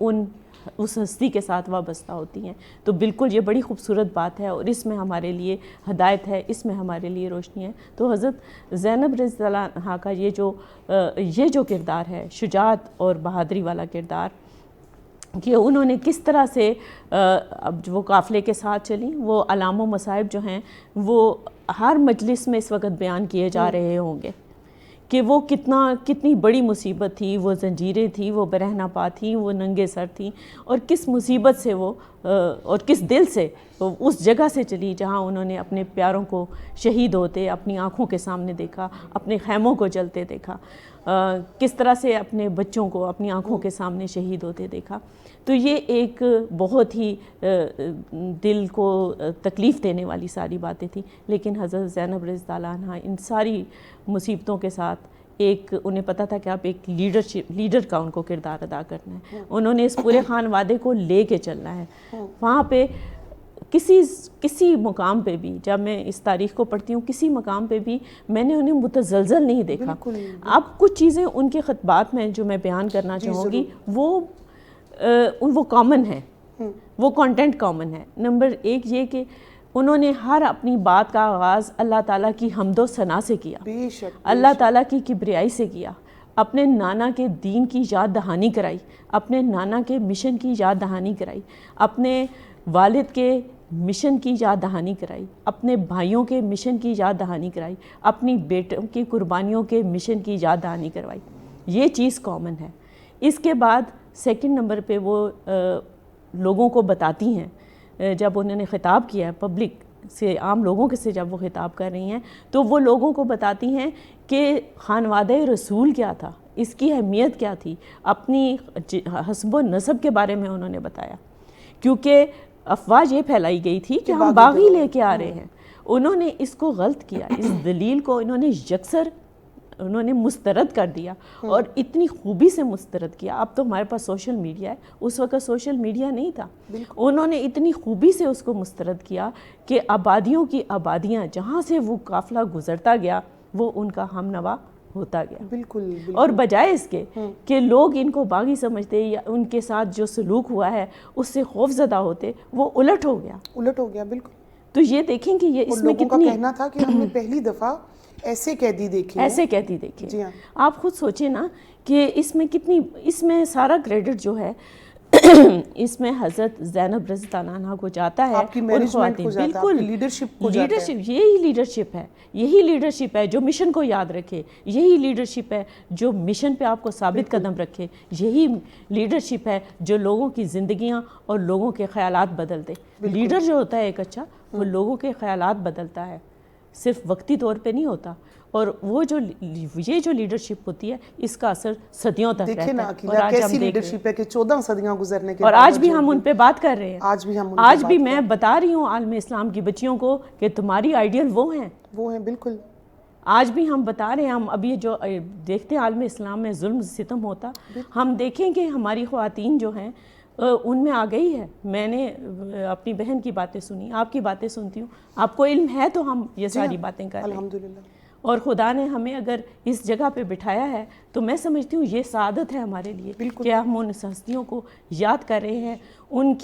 اس ہستی کے ساتھ وابستہ ہوتی ہیں. تو بالکل یہ بڑی خوبصورت بات ہے اور اس میں ہمارے لیے ہدایت ہے، اس میں ہمارے لیے روشنی ہے. تو حضرت زینب رضی اللہ عنہا کا یہ جو کردار ہے، شجاعت اور بہادری والا کردار، کہ انہوں نے کس طرح سے اب وہ قافلے کے ساتھ چلیں، وہ علام و مصائب جو ہیں وہ ہر مجلس میں اس وقت بیان کیے جا رہے ہوں گے کہ وہ کتنی بڑی مصیبت تھی، وہ زنجیریں تھیں، وہ برہنہ پا تھیں، وہ ننگے سر تھیں، اور کس مصیبت سے وہ اور کس دل سے اس جگہ سے چلی جہاں انہوں نے اپنے پیاروں کو شہید ہوتے اپنی آنکھوں کے سامنے دیکھا، اپنے خیموں کو جلتے دیکھا، کس طرح سے اپنے بچوں کو اپنی آنکھوں کے سامنے شہید ہوتے دیکھا. تو یہ ایک بہت ہی دل کو تکلیف دینے والی ساری باتیں تھیں. لیکن حضرت زینب رضی اللہ عنہا ان ساری مصیبتوں کے ساتھ ایک انہیں پتہ تھا کہ آپ ایک لیڈر کا ان کو کردار ادا کرنا ہے. انہوں نے اس پورے خانوادے کو لے کے چلنا ہے. وہاں پہ کسی مقام پہ بھی جب میں اس تاریخ کو پڑھتی ہوں کسی مقام پہ بھی میں نے انہیں متزلزل نہیں دیکھا. اب کچھ چیزیں ان کے خطبات میں جو میں بیان کرنا چاہوں گی وہ کامن ہیں, وہ کانٹینٹ کامن ہے. نمبر ایک یہ کہ انہوں نے ہر اپنی بات کا آغاز اللہ تعالیٰ کی حمد و ثنا سے کیا, اللہ تعالیٰ کی کبریائی سے کیا, اپنے نانا کے دین کی یاد دہانی کرائی, اپنے نانا کے مشن کی یاد دہانی کرائی, اپنے والد کے مشن کی یاد دہانی کرائی, اپنے بھائیوں کے مشن کی یاد دہانی کرائی, اپنی بیٹوں کی قربانیوں کے مشن کی یاد دہانی کروائی. یہ چیز کامن ہے. اس کے بعد سیکنڈ نمبر پہ وہ لوگوں کو بتاتی ہیں, جب انہوں نے خطاب کیا ہے پبلک سے, عام لوگوں کے سے جب وہ خطاب کر رہی ہیں تو وہ لوگوں کو بتاتی ہیں کہ خانوادہ رسول کیا تھا, اس کی اہمیت کیا تھی. اپنی حسب و نسب کے بارے میں انہوں نے بتایا, کیونکہ افواہ یہ پھیلائی گئی تھی کہ ہم باغی لے کے آ رہے ہیں. انہوں نے اس کو غلط کیا, اس دلیل کو انہوں نے یکسر انہوں نے مسترد کر دیا, اور اتنی خوبی سے مسترد کیا. اب تو ہمارے پاس سوشل میڈیا ہے, اس وقت سوشل میڈیا نہیں تھا. انہوں نے اتنی خوبی سے اس کو مسترد کیا کہ آبادیوں کی آبادیاں جہاں سے وہ قافلہ گزرتا گیا وہ ان کا ہم نوا ہوتا گیا. بالکل. اور بجائے اس کے کہ لوگ ان کو باغی سمجھتے یا ان کے ساتھ جو سلوک ہوا ہے اس سے خوف زدہ ہوتے, وہ الٹ ہو گیا. بالکل. تو یہ دیکھیں کہ یہ اس میں کتنی کہنا تھا کہ ہم نے پہلی دفعہ ایسے قیدی دیکھے. جی ہاں. آپ خود سوچیں نا کہ اس میں سارا کریڈٹ جو ہے اس میں حضرت زینب رضی اللہ عنہا کو جاتا ہے, آپ کی مینجمنٹ کو جاتا ہے, آپ کی لیڈرشپ کو جاتا ہے. یہی لیڈرشپ ہے جو مشن کو یاد رکھے, یہی لیڈرشپ ہے جو مشن پہ آپ کو ثابت قدم رکھے, یہی لیڈرشپ ہے جو لوگوں کی زندگیاں اور لوگوں کے خیالات بدل دے. لیڈر جو ہوتا ہے ایک اچھا, وہ لوگوں کے خیالات بدلتا ہے, صرف وقتی طور پہ نہیں ہوتا. اور وہ یہ جو لیڈرشپ ہوتی ہے اس کا اثر صدیوں تک رہتا ہے. اور آج کیسی لیڈرشپ ہے کہ 14 صدیاں گزرنے کے اور آج بھی ہم ان پہ بات کر رہے ہیں. آج بھی میں بتا رہی ہوں عالم اسلام کی بچیوں کو کہ تمہاری آئیڈیل وہ ہیں. بالکل. آج بھی ہم بتا رہے ہیں. ہم ابھی جو دیکھتے ہیں عالم اسلام میں ظلم ستم ہوتا, ہم دیکھیں کہ ہماری خواتین جو ہیں ان میں آ گئی ہے. میں نے اپنی بہن کی باتیں سنی, آپ کی باتیں سنتی ہوں. آپ کو علم ہے تو ہم یہ ساری باتیں کر رہے ہیں الحمدللہ. اور خدا نے ہمیں اگر اس جگہ پہ بٹھایا ہے تو میں سمجھتی ہوں یہ سعادت ہے ہمارے لیے کہ ہم ان ہستیوں کو یاد کر رہے ہیں, ان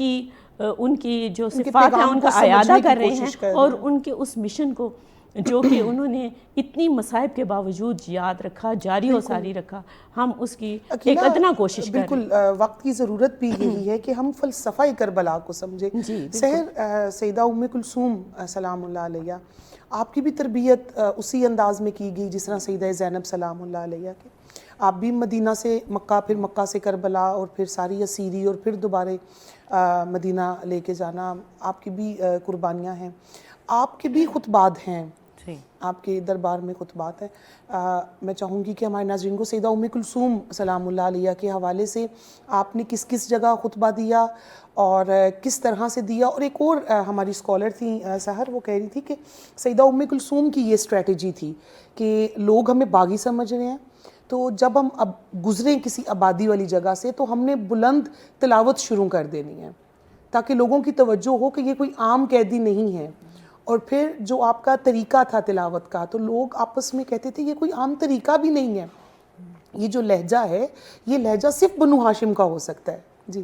کی جو صفات ہیں ان کا اعادہ کر رہے ہیں, اور ان کے اس مشن کو جو کہ انہوں نے اتنی مصائب کے باوجود یاد رکھا, جاری و ساری رکھا, ہم اس کی ایک ادنا کوشش کریں. بالکل. وقت کی ضرورت بھی یہی ہے کہ ہم فلسفہ کربلا کو سمجھیں. سحر سیدہ ام کلثوم سلام اللہ علیہ, آپ کی بھی تربیت اسی انداز میں کی گئی جس طرح سیدہ زینب سلام اللہ علیہ کی. آپ بھی مدینہ سے مکہ, پھر مکہ سے کربلا, اور پھر ساری اسیری, اور پھر دوبارہ مدینہ لے کے جانا, آپ کی بھی قربانیاں ہیں, آپ کے بھی خطبات ہیں, آپ کے دربار میں خطبات ہیں. میں چاہوں گی کہ ہمارے ناظرین کو سیدہ ام کلثوم سلام اللہ علیہ کے حوالے سے آپ نے کس کس جگہ خطبہ دیا اور کس طرح سے دیا. اور ایک اور ہماری اسکالر تھیں سحر, وہ کہہ رہی تھی کہ سیدہ ام کلثوم کی یہ اسٹریٹجی تھی کہ لوگ ہمیں باغی سمجھ رہے ہیں, تو جب ہم اب گزریں کسی آبادی والی جگہ سے تو ہم نے بلند تلاوت شروع کر دینی ہے تاکہ لوگوں کی توجہ ہو کہ یہ کوئی عام قیدی نہیں ہے. اور پھر جو آپ کا طریقہ تھا تلاوت کا, تو لوگ آپس میں کہتے تھے یہ کوئی عام طریقہ بھی نہیں ہے, یہ جو لہجہ ہے یہ لہجہ صرف بنو ہاشم کا ہو سکتا ہے. جی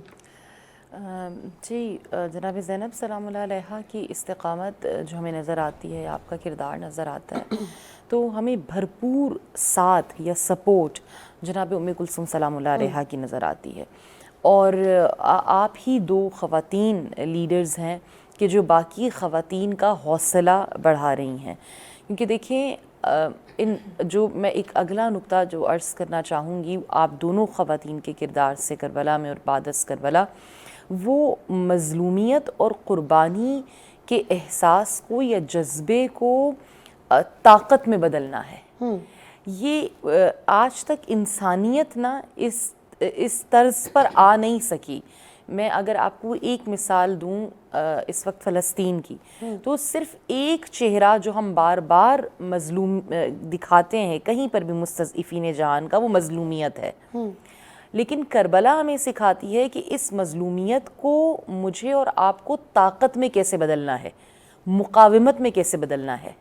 جناب زینب سلام اللہ علیہ کی استقامت جو ہمیں نظر آتی ہے, آپ کا کردار نظر آتا ہے, تو ہمیں بھرپور ساتھ یا سپورٹ جناب ام کلثوم سلام اللہ علیہ کی نظر آتی ہے. اور آپ ہی 2 خواتین لیڈرز ہیں کہ جو باقی خواتین کا حوصلہ بڑھا رہی ہیں. کیونکہ دیکھیں جو میں ایک اگلا نقطہ جو عرض کرنا چاہوں گی, آپ دونوں خواتین کے کردار سے کربلا میں اور بعد از کربلا, وہ مظلومیت اور قربانی کے احساس کو یا جذبے کو طاقت میں بدلنا ہے. یہ آج تک انسانیت نا اس طرز پر آ نہیں سکی. میں اگر آپ کو ایک مثال دوں اس وقت فلسطین کی، تو صرف ایک چہرہ جو ہم بار بار مظلوم دکھاتے ہیں کہیں پر بھی مستضعفین جہان کا، وہ مظلومیت ہے. لیکن کربلا ہمیں سکھاتی ہے کہ اس مظلومیت کو مجھے اور آپ کو طاقت میں کیسے بدلنا ہے، مقاومت میں کیسے بدلنا ہے.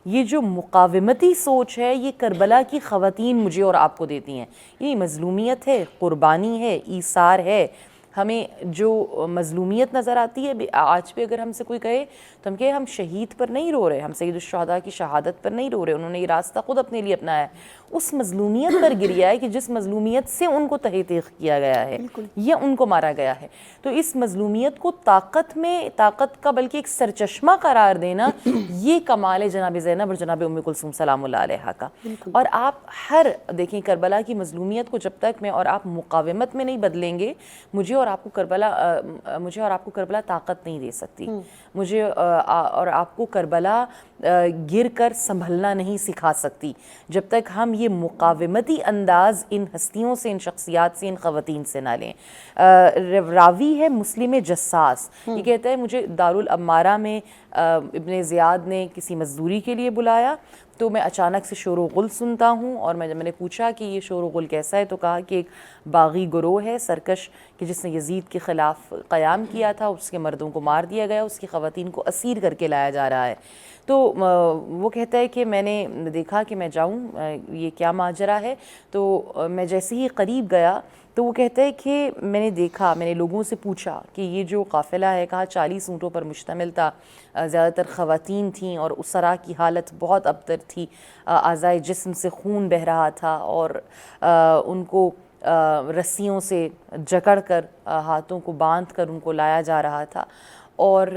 یہ جو مقاومتی سوچ ہے یہ کربلا کی خواتین مجھے اور آپ کو دیتی ہیں. یہ مظلومیت ہے، قربانی ہے، ایثار ہے. ہمیں جو مظلومیت نظر آتی ہے آج بھی اگر ہم سے کوئی کہے تو ہم کہیں ہم شہید پر نہیں رو رہے، ہم سید الشہداء کی شہادت پر نہیں رو رہے، انہوں نے یہ راستہ خود اپنے لیے اپنایا ہے. اس مظلومیت پر گریا ہے کہ جس مظلومیت سے ان کو تہہ تیغ کیا گیا ہے یا ان کو مارا گیا ہے. تو اس مظلومیت کو طاقت کا بلکہ ایک سرچشمہ قرار دینا، یہ کمال ہے جناب زینب اور جناب ام کلثوم سلام اللہ علیہا کا. اور آپ دیکھیں کربلا کی مظلومیت کو جب تک میں اور آپ مقاومت میں نہیں بدلیں گے، مجھے اور آپ کو کربلا طاقت نہیں دے سکتی. مجھے اور آپ کو کربلا گر کر سنبھلنا نہیں سکھا سکتی جب تک ہم یہ مقاومتی انداز ان ہستیوں سے، ان شخصیات سے، ان خواتین سے نہ لیں. راوی ہے مسلم جساس، یہ کہتا ہے مجھے دارالامارہ میں ابن زیاد نے کسی مزدوری کے لیے بلایا تو میں اچانک سے شور و غل سنتا ہوں، اور جب میں نے پوچھا کہ یہ شور و غل کیسا ہے تو کہا کہ ایک باغی گروہ ہے سرکش کہ جس نے یزید کے خلاف قیام کیا تھا، اس کے مردوں کو مار دیا گیا، اس کی خواتین کو اسیر کر کے لایا جا رہا ہے. تو وہ کہتا ہے کہ میں نے دیکھا کہ میں جاؤں، یہ کیا ماجرا ہے. تو میں جیسے ہی قریب گیا تو وہ کہتا ہے کہ میں نے دیکھا، میں نے لوگوں سے پوچھا کہ یہ جو قافلہ ہے، کہا 40 اونٹوں پر مشتمل تھا، زیادہ تر خواتین تھیں اور اسرا کی حالت بہت ابتر تھی، اعضائے جسم سے خون بہہ رہا تھا اور ان کو رسیوں سے جکڑ کر ہاتھوں کو باندھ کر ان کو لایا جا رہا تھا. اور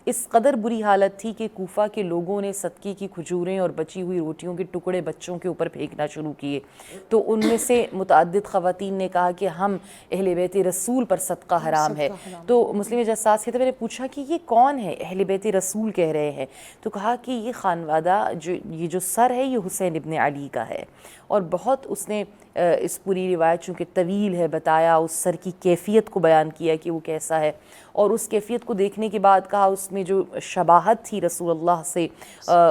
اس قدر بری حالت تھی کہ کوفہ کے لوگوں نے صدقے کی کھجوریں اور بچی ہوئی روٹیوں کے ٹکڑے بچوں کے اوپر پھینکنا شروع کیے. تو ان میں سے متعدد خواتین نے کہا کہ ہم اہل بیت رسول پر صدقہ حرام ہے. تو مسلم جساس کہتے ہیں میں نے پوچھا کہ یہ کون ہے اہل بیت رسول کہہ رہے ہیں؟ تو کہا کہ یہ خانوادہ یہ جو سر ہے یہ حسین ابن علی کا ہے. اور بہت اس نے اس پوری روایت چونکہ طویل ہے بتایا، اس سر کی کیفیت کو بیان کیا کہ وہ کیسا ہے، اور اس کیفیت کو دیکھنے کے بعد کہا اس میں جو شباہت تھی رسول اللہ سے،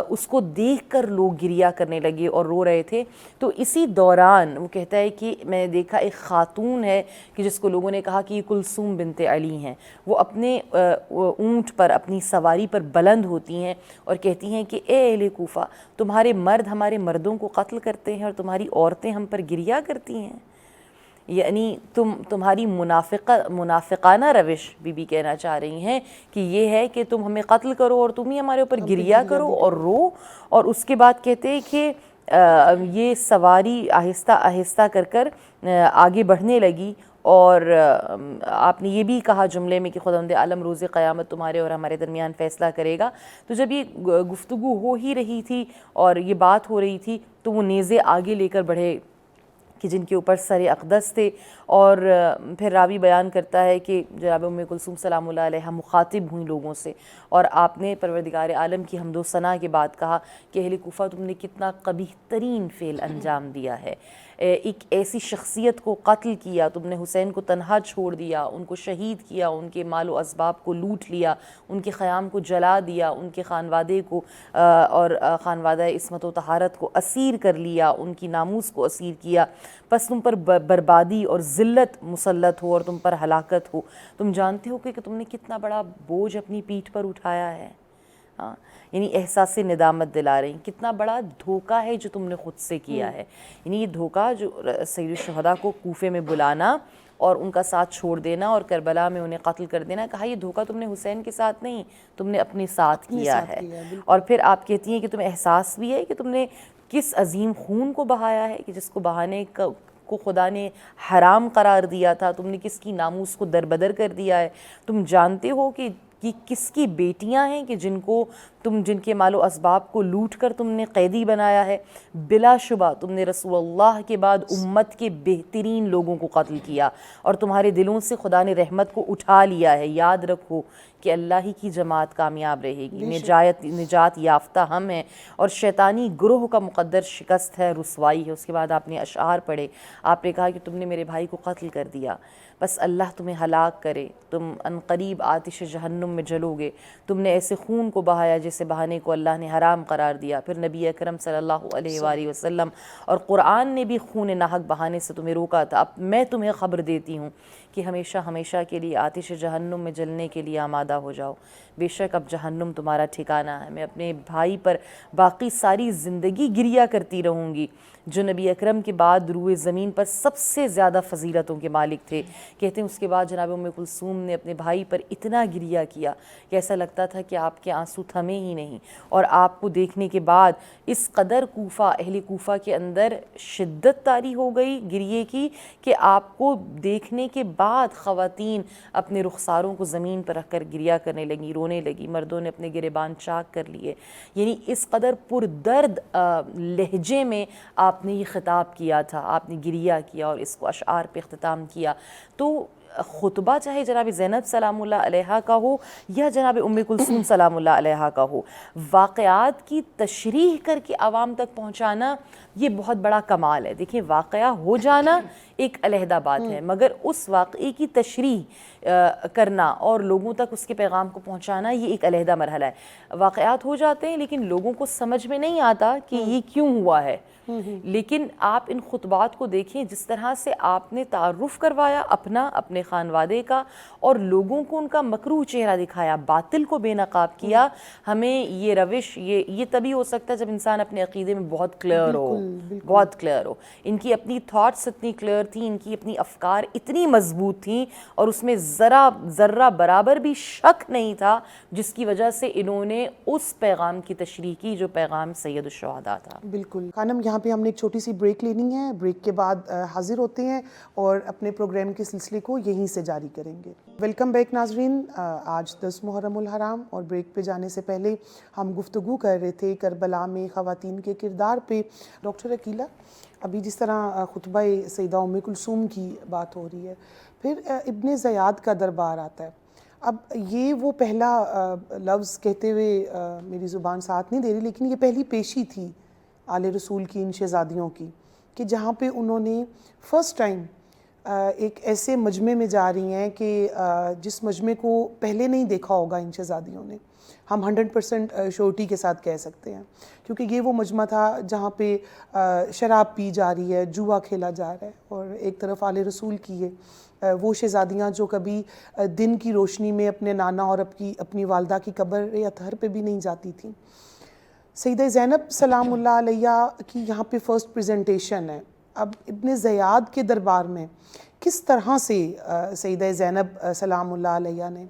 اس کو دیکھ کر لوگ گریا کرنے لگے اور رو رہے تھے. تو اسی دوران وہ کہتا ہے کہ میں نے دیکھا ایک خاتون ہے کہ جس کو لوگوں نے کہا کہ یہ کلثوم بنت علی ہیں. وہ اپنے اونٹ پر، اپنی سواری پر بلند ہوتی ہیں اور کہتی ہیں کہ اے اہل کوفہ، تمہارے مرد ہمارے مردوں کو قتل کرتے ہیں اور تمہاری عورتیں ہم پر گریا کرتی ہیں. یعنی تمہاری منافقانہ روش بی بی کہنا چاہ رہی ہیں کہ یہ ہے کہ تم ہمیں قتل کرو اور تم ہی ہمارے اوپر گریا کرو اور رو. اور اس کے بعد کہتے ہیں کہ یہ سواری آہستہ آہستہ کر آگے بڑھنے لگی، اور آپ نے یہ بھی کہا جملے میں کہ خداوند عالم روز قیامت تمہارے اور ہمارے درمیان فیصلہ کرے گا. تو جب یہ گفتگو ہو ہی رہی تھی اور یہ بات ہو رہی تھی تو وہ نیزے آگے لے کر بڑھے کہ جن کے اوپر سر اقدس تھے. اور پھر راوی بیان کرتا ہے کہ جناب ام کلثوم سلام اللہ علیہا مخاطب ہوئیں لوگوں سے، اور آپ نے پروردگار عالم کی حمد و ثنا کے بعد کہا کہ اہل کوفہ تم نے کتنا قبیح ترین فعل انجام دیا ہے. ایک ایسی شخصیت کو قتل کیا تم نے، حسین کو تنہا چھوڑ دیا، ان کو شہید کیا، ان کے مال و اسباب کو لوٹ لیا، ان کے خیام کو جلا دیا، ان کے خانوادے کو اور خانوادہ عصمت و طہارت کو اسیر کر لیا، ان کی ناموس کو اسیر کیا. بس تم پر بربادی اور ذلت مسلط ہو اور تم پر ہلاکت ہو. تم جانتے ہو کہ تم نے کتنا بڑا بوجھ اپنی پیٹھ پر اٹھایا ہے. ہاں، یعنی احساس ندامت دلا رہی ہیں کتنا بڑا دھوکہ ہے جو تم نے خود سے کیا ہے. یعنی یہ دھوکہ جو سید الشہداء کو کوفے میں بلانا اور ان کا ساتھ چھوڑ دینا اور کربلا میں انہیں قتل کر دینا، کہا یہ دھوکہ تم نے حسین کے ساتھ نہیں، تم نے اپنے ساتھ کیا ہے. اور پھر آپ کہتی ہیں کہ تمہیں احساس بھی ہے کہ تم نے کس عظیم خون کو بہایا ہے کہ جس کو بہانے کو خدا نے حرام قرار دیا تھا. تم نے کس کی ناموس کو دربدر کر دیا ہے. تم جانتے ہو کہ کہ کس کی بیٹیاں ہیں کہ جن کے مال و اسباب کو لوٹ کر تم نے قیدی بنایا ہے. بلا شبہ تم نے رسول اللہ کے بعد امت کے بہترین لوگوں کو قتل کیا اور تمہارے دلوں سے خدا نے رحمت کو اٹھا لیا ہے. یاد رکھو کہ اللہ ہی کی جماعت کامیاب رہے گی, نجات یافتہ ہم ہیں اور شیطانی گروہ کا مقدر شکست ہے, رسوائی ہے. اس کے بعد آپ نے اشعار پڑھے, آپ نے کہا کہ تم نے میرے بھائی کو قتل کر دیا, بس اللہ تمہیں ہلاک کرے, تم عنقریب آتش جہنم میں جلو گے. تم نے ایسے خون کو بہایا جیسے بہانے کو اللہ نے حرام قرار دیا. پھر نبی اکرم صلی اللہ علیہ وآلہ وسلم اور قرآن نے بھی خون ناحق بہانے سے تمہیں روکا تھا. اب میں تمہیں خبر دیتی ہوں کہ ہمیشہ ہمیشہ کے لیے آتش جہنم میں جلنے کے لیے آمادہ ہو جاؤ. بے شک اب جہنم تمہارا ٹھکانہ ہے. میں اپنے بھائی پر باقی ساری زندگی گریہ کرتی رہوں گی, جو نبی اکرم کے بعد روئے زمین پر سب سے زیادہ فضیلتوں کے مالک تھے. کہتے ہیں اس کے بعد جناب ام کلثوم نے اپنے بھائی پر اتنا گریہ کیا کہ ایسا لگتا تھا کہ آپ کے آنسو تھمے ہی نہیں. اور آپ کو دیکھنے کے بعد اس قدر اہل کوفہ کے اندر شدت طاری ہو گئی گریے کی کہ آپ کو دیکھنے کے بعد خواتین اپنے رخساروں کو زمین پر رکھ کر گریہ کرنے لگی, رونے لگی. مردوں نے اپنے گریبان چاک کر لیے. یعنی اس قدر پردرد لہجے میں آپ نے یہ خطاب کیا تھا, آپ نے گریہ کیا اور اس کو اشعار پہ اختتام کیا. تو خطبہ چاہے جناب زینب سلام اللہ علیہا کا ہو یا جناب ام کلثوم سلام اللہ علیہا کا ہو, واقعات کی تشریح کر کے عوام تک پہنچانا یہ بہت بڑا کمال ہے. دیکھیں واقعہ ہو جانا ایک علیحدہ بات ہے, مگر اس واقعے کی تشریح کرنا اور لوگوں تک اس کے پیغام کو پہنچانا یہ ایک علیحدہ مرحلہ ہے. واقعات ہو جاتے ہیں لیکن لوگوں کو سمجھ میں نہیں آتا کہ یہ کیوں ہوا ہے. لیکن آپ ان خطبات کو دیکھیں جس طرح سے آپ نے تعارف کروایا اپنے خانوادے کا اور لوگوں کو ان کا مکروہ چہرہ دکھایا, باطل کو بے نقاب کیا. ہمیں یہ روش یہ تبھی ہو سکتا ہے جب انسان اپنے عقیدے میں بہت کلیئر ہو, بہت کلیئر ہو. ان کی اپنی تھاٹس اتنی کلیئر تھیں, ان کی اپنی افکار اتنی مضبوط تھیں اور اس میں ذرہ برابر بھی شک نہیں تھا, جس کی وجہ سے انہوں نے اس پیغام کی تشریح کی جو پیغام سید الشہداء تھا. بالکل خانم, یہاں پہ ہم نے ایک چھوٹی سی بریک لینی ہے. بریک کے بعد حاضر ہوتے ہیں اور اپنے پروگرام کے سلسلے کو یہیں سے جاری کریں گے. ویلکم بیک ناظرین. آج 10 محرم الحرام اور بریک پہ جانے سے پہلے ہم گفتگو کر رہے تھے کربلا میں خواتین کے کردار پہ. ڈاکٹر عقیلہ, ابھی جس طرح خطبہ سیدہ ام کلثوم کی بات ہو رہی ہے, پھر ابن زیاد کا دربار آتا ہے. اب یہ وہ پہلا لفظ کہتے ہوئے میری زبان ساتھ نہیں دے رہی, لیکن یہ پہلی پیشی تھی آل رسول کی ان شہزادیوں کی کہ جہاں پہ انہوں نے فرسٹ ٹائم ایک ایسے مجمع میں جا رہی ہیں کہ جس مجمع کو پہلے نہیں دیکھا ہوگا ان شہزادیوں نے. ہم 100% شورٹی کے ساتھ کہہ سکتے ہیں, کیونکہ یہ وہ مجمع تھا جہاں پہ شراب پی جا رہی ہے, جوا کھیلا جا رہا ہے, اور ایک طرف آل رسول کی ہے وہ شہزادیاں جو کبھی دن کی روشنی میں اپنے نانا اور اپنی والدہ کی قبر یا تھر پہ بھی نہیں جاتی تھیں. سیدہ زینب سلام اللہ علیہ کی یہاں پہ فرسٹ پریزنٹیشن ہے. اب ابن زیاد کے دربار میں کس طرح سے سیدہ زینب سلام اللہ علیہ نے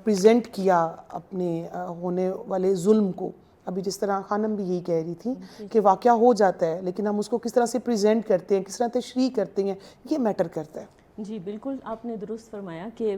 پریزنٹ کیا اپنے ہونے والے ظلم کو. ابھی جس طرح خانم بھی یہی کہہ رہی تھی کہ واقعہ ہو جاتا ہے لیکن ہم اس کو کس طرح سے پریزنٹ کرتے ہیں, کس طرح تشریح کرتے ہیں, یہ میٹر کرتا ہے. جی بالکل, آپ نے درست فرمایا کہ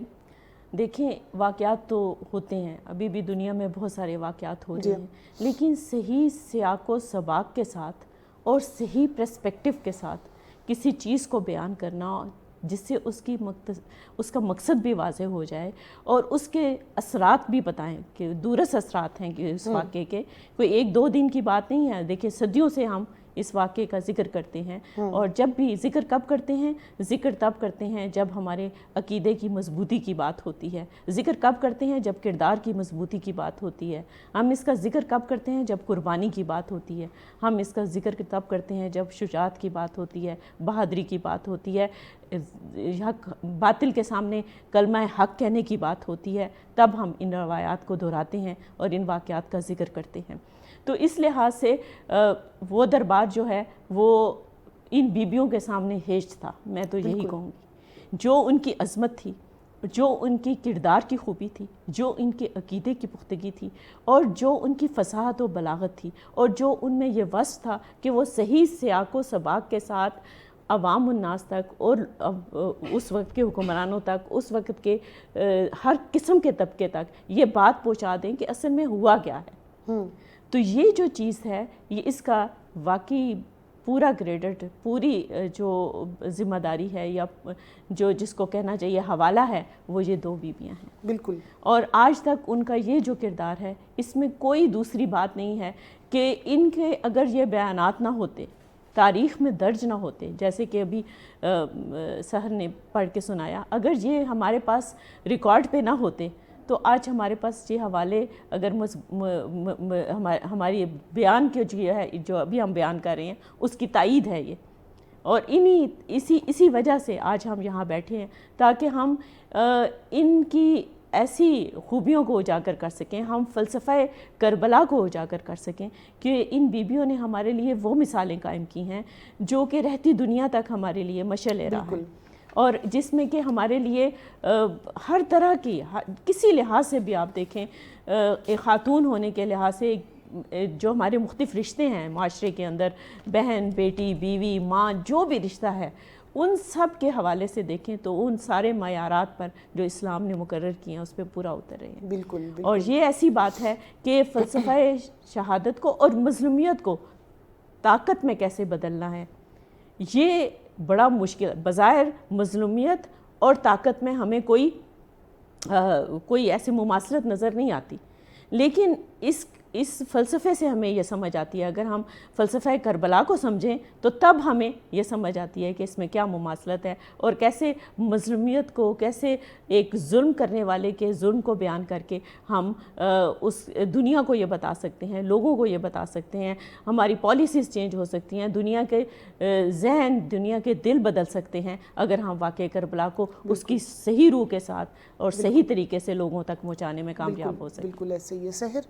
دیکھیں واقعات تو ہوتے ہیں, ابھی بھی دنیا میں بہت سارے واقعات ہو رہے ہیں, لیکن صحیح سیاق و سباق کے ساتھ اور صحیح پرسپیکٹو کے ساتھ کسی چیز کو بیان کرنا جس سے اس کا مقصد بھی واضح ہو جائے اور اس کے اثرات بھی بتائیں کہ دورس اثرات ہیں کہ اس واقعے کے, کوئی 1-2 دن کی بات نہیں ہے. دیکھیں صدیوں سے ہم اس واقعے کا ذکر کرتے ہیں, اور جب بھی ذکر کب کرتے ہیں, ذکر تب کرتے ہیں جب ہمارے عقیدے کی مضبوطی کی بات ہوتی ہے. ذکر کب کرتے ہیں جب کردار کی مضبوطی کی بات ہوتی ہے. ہم اس کا ذکر کب کرتے ہیں جب قربانی کی بات ہوتی ہے. ہم اس کا ذکر تب کرتے ہیں جب شجاعت کی بات ہوتی ہے, بہادری کی بات ہوتی ہے, حق باطل کے سامنے کلمہ حق کہنے کی بات ہوتی ہے. تب ہم ان روایات کو دہراتے ہیں اور ان واقعات کا ذکر کرتے ہیں. تو اس لحاظ سے وہ دربار جو ہے وہ ان بیبیوں کے سامنے ہیج تھا. میں تو یہی کہوں گی, جو ان کی عظمت تھی, جو ان کی کردار کی خوبی تھی, جو ان کے عقیدے کی پختگی تھی, اور جو ان کی فصاحت و بلاغت تھی, اور جو ان میں یہ وصف تھا کہ وہ صحیح سیاق و سباق کے ساتھ عوام الناس تک اور اس وقت کے حکمرانوں تک، اس وقت کے ہر قسم کے طبقے تک یہ بات پہنچا دیں کہ اصل میں ہوا کیا ہے. تو یہ جو چیز ہے یہ اس کا واقعی پورا کریڈٹ، پوری جو ذمہ داری ہے یا جو جس کو کہنا چاہیے حوالہ ہے، وہ یہ دو بیویاں ہیں. بالکل. اور آج تک ان کا یہ جو کردار ہے اس میں کوئی دوسری بات نہیں ہے کہ ان کے اگر یہ بیانات نہ ہوتے، تاریخ میں درج نہ ہوتے، جیسے کہ ابھی سحر نے پڑھ کے سنایا، اگر یہ ہمارے پاس ریکارڈ پہ نہ ہوتے تو آج ہمارے پاس یہ حوالے اگر ہماری بیان کے جو ابھی ہم بیان کر رہے ہیں اس کی تائید ہے یہ. اور اسی وجہ سے آج ہم یہاں بیٹھے ہیں تاکہ ہم ان کی ایسی خوبیوں کو اجاگر کر سکیں، ہم فلسفہ کربلا کو اجاگر کر سکیں کہ ان بیبیوں نے ہمارے لیے وہ مثالیں قائم کی ہیں جو کہ رہتی دنیا تک ہمارے لیے مشعل راہ ہے، اور جس میں کہ ہمارے لیے ہر طرح کی کسی لحاظ سے بھی آپ دیکھیں، ایک خاتون ہونے کے لحاظ سے جو ہمارے مختلف رشتے ہیں معاشرے کے اندر، بہن، بیٹی، بیوی، ماں، جو بھی رشتہ ہے، ان سب کے حوالے سے دیکھیں تو ان سارے معیارات پر جو اسلام نے مقرر کیے ہیں اس پہ پورا اتر رہے ہیں. بالکل. اور یہ ایسی بات ہے کہ فلسفہ شہادت کو اور مظلومیت کو طاقت میں کیسے بدلنا ہے، یہ بڑا مشکل. بظاہر مظلومیت اور طاقت میں ہمیں کوئی ایسی مماثلت نظر نہیں آتی، لیکن اس فلسفے سے ہمیں یہ سمجھ آتی ہے. اگر ہم فلسفہ کربلا کو سمجھیں تو تب ہمیں یہ سمجھ آتی ہے کہ اس میں کیا مماثلت ہے، اور کیسے مظلومیت کو، کیسے ایک ظلم کرنے والے کے ظلم کو بیان کر کے ہم اس دنیا کو یہ بتا سکتے ہیں، لوگوں کو یہ بتا سکتے ہیں، ہماری پالیسیز چینج ہو سکتی ہیں، دنیا کے ذہن، دنیا کے دل بدل سکتے ہیں اگر ہم واقع کربلا کو اس کی صحیح روح کے ساتھ اور صحیح طریقے سے لوگوں تک پہنچانے میں کامیاب ہو سکتے ہیں. بالکل ایسے ہی ہے. سحر،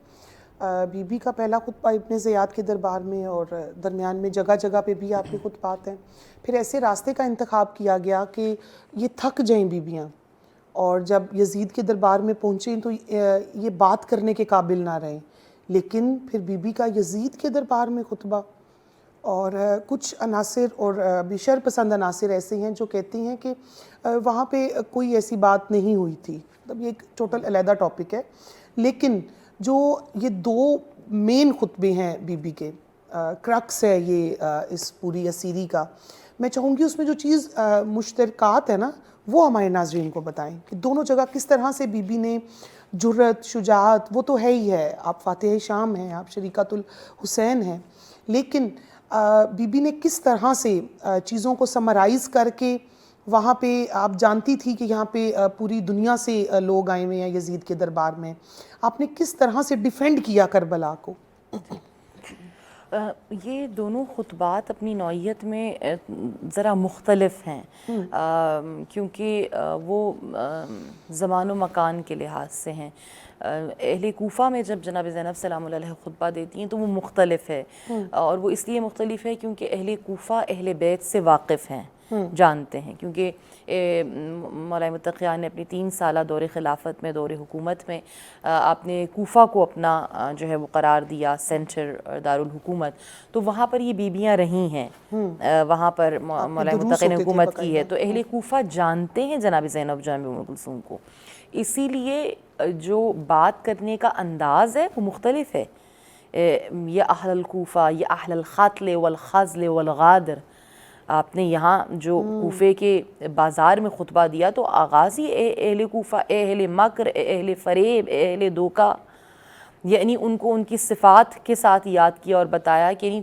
بی بی کا پہلا خطبہ ابن زیاد کے دربار میں اور درمیان میں جگہ جگہ پہ بھی آپ کے خطبات ہیں. پھر ایسے راستے کا انتخاب کیا گیا کہ یہ تھک جائیں بیویاں، اور جب یزید کے دربار میں پہنچیں تو یہ بات کرنے کے قابل نہ رہیں، لیکن پھر بی بی کا یزید کے دربار میں خطبہ. اور کچھ عناصر اور بشر پسند عناصر ایسے ہیں جو کہتے ہیں کہ وہاں پہ کوئی ایسی بات نہیں ہوئی تھی. مطلب یہ ایک ٹوٹل علیحدہ ٹاپک ہے، لیکن جو یہ دو مین خطبے ہیں بی بی کے، کرکس ہے یہ اس پوری اسیری کا. میں چاہوں گی اس میں جو چیز مشترکات ہے نا وہ ہمارے ناظرین کو بتائیں کہ دونوں جگہ کس طرح سے بی بی نے جرأت، شجاعت، وہ تو ہے ہی ہے، آپ فاتح شام ہیں، آپ شریکۃ الحسین ہیں، لیکن بی بی نے کس طرح سے چیزوں کو سمرائز کر کے وہاں پہ، آپ جانتی تھی کہ یہاں پہ پوری دنیا سے لوگ آئے ہوئے ہیں یزید کے دربار میں، آپ نے کس طرح سے ڈیفینڈ کیا کربلا کو؟ یہ دونوں خطبات اپنی نوعیت میں ذرا مختلف ہیں، کیونکہ وہ زمان و مکان کے لحاظ سے ہیں. اہل کوفہ میں جب جناب زینب سلام اللہ علیہ خطبہ دیتی ہیں تو وہ مختلف ہے، اور وہ اس لیے مختلف ہے کیونکہ اہل کوفہ اہل بیت سے واقف ہیں، جانتے ہیں، کیونکہ مولا متقیان نے اپنی 3 سالہ دور خلافت میں، دور حکومت میں آپ نے کوفہ کو اپنا جو ہے وہ قرار دیا سینٹر، دارالحکومت، تو وہاں پر یہ بیبیاں رہی ہیں، وہاں پر مولا متقی نے حکومت کی ہے، تو اہل کوفہ جانتے ہیں جناب زینب جان ام کلثوم کو. اسی لیے جو بات کرنے کا انداز ہے وہ مختلف ہے. یا اہل الکوفہ، یا اہل الخاتل والخزل والغادر، آپ نے یہاں جو کوفے کے بازار میں خطبہ دیا تو آغاز ہی اہل کوفہ، اہل مکر، اہل فریب، اہل دھوکہ، یعنی ان کو ان کی صفات کے ساتھ یاد کیا اور بتایا کہ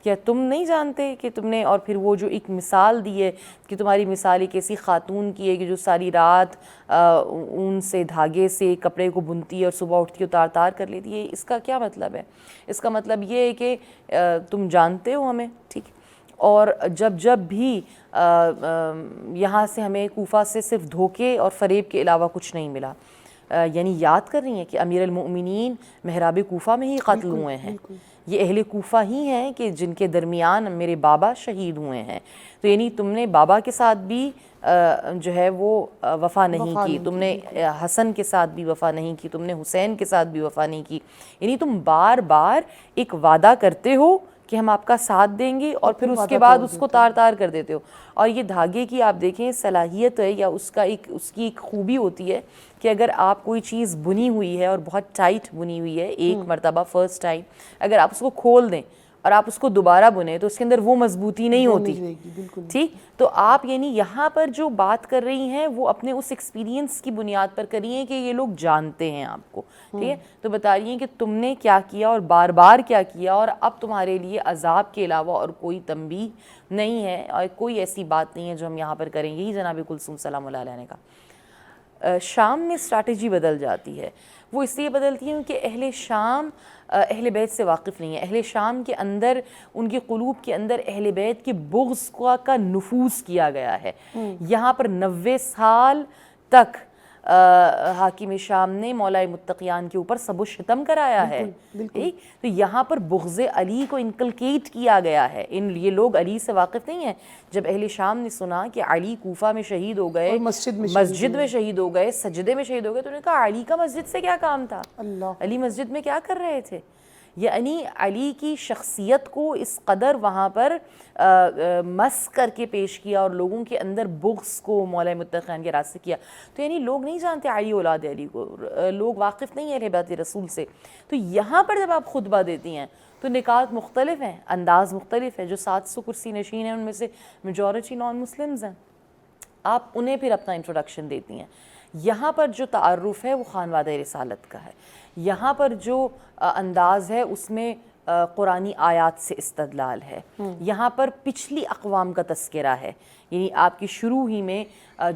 کیا تم نہیں جانتے کہ تم نے، اور پھر وہ جو ایک مثال دی ہے کہ تمہاری مثال ایک ایسی خاتون کی ہے کہ جو ساری رات اون سے، دھاگے سے کپڑے کو بنتی ہے اور صبح اٹھتی ہے تار کر لیتی ہے. اس کا کیا مطلب ہے؟ اس کا مطلب یہ ہے کہ تم جانتے ہو ہمیں، ٹھیک ہے، اور جب بھی یہاں سے ہمیں کوفہ سے صرف دھوکے اور فریب کے علاوہ کچھ نہیں ملا، یعنی یاد کر رہی ہیں کہ امیر المؤمنین محراب کوفہ میں ہی قتل ہوئے ہیں. یہ اہل کوفہ ہی ہیں کہ جن کے درمیان میرے بابا شہید ہوئے ہیں. تو یعنی تم نے بابا کے ساتھ بھی جو ہے وہ وفا نہیں کی، تم نے حسن کے ساتھ بھی وفا نہیں کی، تم نے حسین کے ساتھ بھی وفا نہیں کی. یعنی تم بار بار ایک وعدہ کرتے ہو کہ ہم آپ کا ساتھ دیں گے اور پھر اس کے بعد اس کو تار تار کر دیتے ہو. اور یہ دھاگے کی آپ دیکھیں صلاحیت ہے یا اس کی ایک خوبی ہوتی ہے کہ اگر آپ کوئی چیز بنی ہوئی ہے اور بہت ٹائٹ بنی ہوئی ہے ایک مرتبہ فرسٹ ٹائم، اگر آپ اس کو کھول دیں اور آپ اس کو دوبارہ بنیں تو اس کے اندر وہ مضبوطی نہیں ہوتی. ٹھیک، تو آپ یعنی یہاں پر جو بات کر رہی ہیں وہ اپنے اس ایکسپیرینس کی بنیاد پر کر رہی ہیں کہ یہ لوگ جانتے ہیں آپ کو. ٹھیک ہے، تو بتا رہی ہیں کہ تم نے کیا کیا اور بار بار کیا کیا، اور اب تمہارے لیے عذاب کے علاوہ اور کوئی تنبیہ نہیں ہے اور کوئی ایسی بات نہیں ہے جو ہم یہاں پر کریں گے. یہی جناب کلثوم سلام اللہ علیہ نے کہا. شام میں اسٹریٹجی بدل جاتی ہے. وہ اس لیے بدلتی ہے کہ اہل شام اہل بیت سے واقف نہیں ہے. اہل شام کے اندر، ان کے قلوب کے اندر اہل بیت کے بغض کا نفوذ کیا گیا ہے. یہاں پر 90 سال تک حاکم شام نے مولا متقیان کے اوپر سب و شتم کرایا ہے. تو یہاں پر بغض علی کو انکلکیٹ کیا گیا ہے. یہ لوگ علی سے واقف نہیں ہیں. جب اہل شام نے سنا کہ علی کوفہ میں شہید ہو گئے، مسجد میں شہید ہو گئے، سجدے میں شہید ہو گئے، تو انہوں نے کہا علی کا مسجد سے کیا کام تھا؟ علی مسجد میں کیا کر رہے تھے؟ یعنی علی کی شخصیت کو اس قدر وہاں پر مس کر کے پیش کیا اور لوگوں کے اندر بغض کو مولا متقیان کے راستے کیا. تو یعنی لوگ نہیں جانتے علی اولاد علی کو، لوگ واقف نہیں ہیں اہل بیت رسول سے. تو یہاں پر جب آپ خطبہ دیتی ہیں تو نکات مختلف ہیں، انداز مختلف ہے. جو 700 کرسی نشین ہیں ان میں سے میجورٹی نان مسلمز ہیں، آپ انہیں پھر اپنا انٹروڈکشن دیتی ہیں. یہاں پر جو تعارف ہے وہ خانوادہ رسالت کا ہے. یہاں پر جو انداز ہے اس میں قرآنی آیات سے استدلال ہے. یہاں پر پچھلی اقوام کا تذکرہ ہے. یعنی آپ کی شروع ہی میں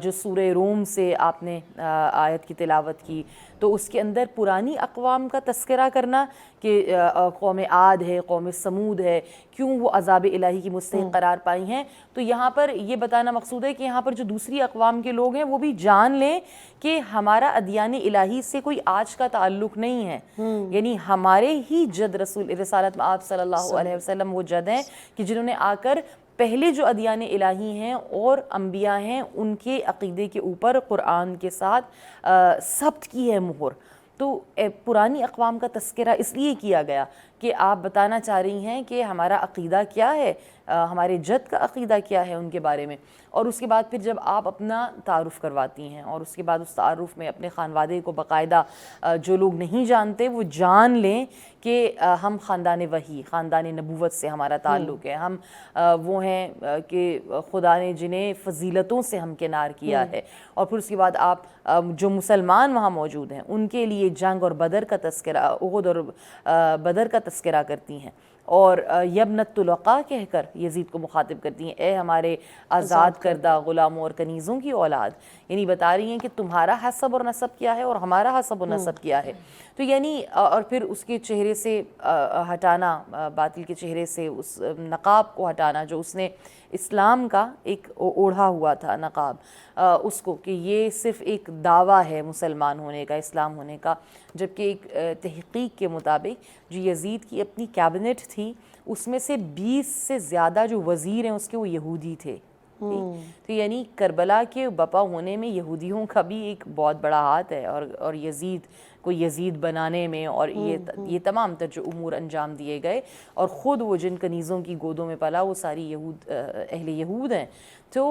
جو سورہ روم سے آپ نے آیت کی تلاوت کی تو اس کے اندر پرانی اقوام کا تذکرہ کرنا کہ قوم عاد ہے، قوم سمود ہے، کیوں وہ عذاب الہی کی مستحق قرار پائی ہیں. تو یہاں پر یہ بتانا مقصود ہے کہ یہاں پر جو دوسری اقوام کے لوگ ہیں وہ بھی جان لیں کہ ہمارا ادیان الہی سے کوئی آج کا تعلق نہیں ہے. یعنی ہمارے ہی جد رسول رسالت میں آپ صلی اللہ علیہ وسلم وہ جد ہیں کہ جنہوں نے آ کر پہلے جو ادیان الہی ہیں اور انبیاء ہیں ان کے عقیدے کے اوپر قرآن کے ساتھ ثبت کی ہے مہر. تو پرانی اقوام کا تذکرہ اس لیے کیا گیا کہ آپ بتانا چاہ رہی ہیں کہ ہمارا عقیدہ کیا ہے، ہمارے جد کا عقیدہ کیا ہے ان کے بارے میں. اور اس کے بعد پھر جب آپ اپنا تعارف کرواتی ہیں اور اس کے بعد اس تعارف میں اپنے خانوادے کو باقاعدہ جو لوگ نہیں جانتے وہ جان لیں کہ ہم خاندان وحی، خاندان نبوت سے ہمارا تعلق ہے. ہم وہ ہیں کہ خدا نے جنہیں فضیلتوں سے ہمکنار کیا ہے. اور پھر اس کے بعد آپ جو مسلمان وہاں موجود ہیں ان کے لیے جنگ اور بدر کا تذکرہ، احد اور بدر کا تذکرہ کرتی ہیں. اور یبنت طلقاء کہہ کر یزید کو مخاطب کرتی ہیں، اے ہمارے آزاد کردہ غلاموں اور کنیزوں کی اولاد. یعنی بتا رہی ہیں کہ تمہارا حسب اور نسب کیا ہے اور ہمارا حسب و نسب کیا ہے. تو یعنی اور پھر اس کے چہرے سے ہٹانا، باطل کے چہرے سے اس نقاب کو ہٹانا جو اس نے اسلام کا ایک اوڑھا ہوا تھا نقاب، اس کو کہ یہ صرف ایک دعویٰ ہے مسلمان ہونے کا، اسلام ہونے کا. جبکہ ایک تحقیق کے مطابق جو یزید کی اپنی کیبنٹ تھی اس میں سے 20 سے زیادہ جو وزیر ہیں اس کے وہ یہودی تھے. تو یعنی کربلا کے بپا ہونے میں یہودیوں کا بھی ایک بہت بڑا ہاتھ ہے اور یزید کو یزید بنانے میں، اور یہ تمام تر جو امور انجام دیے گئے. اور خود وہ جن کنیزوں کی گودوں میں پلا وہ ساری اہل یہود ہیں. تو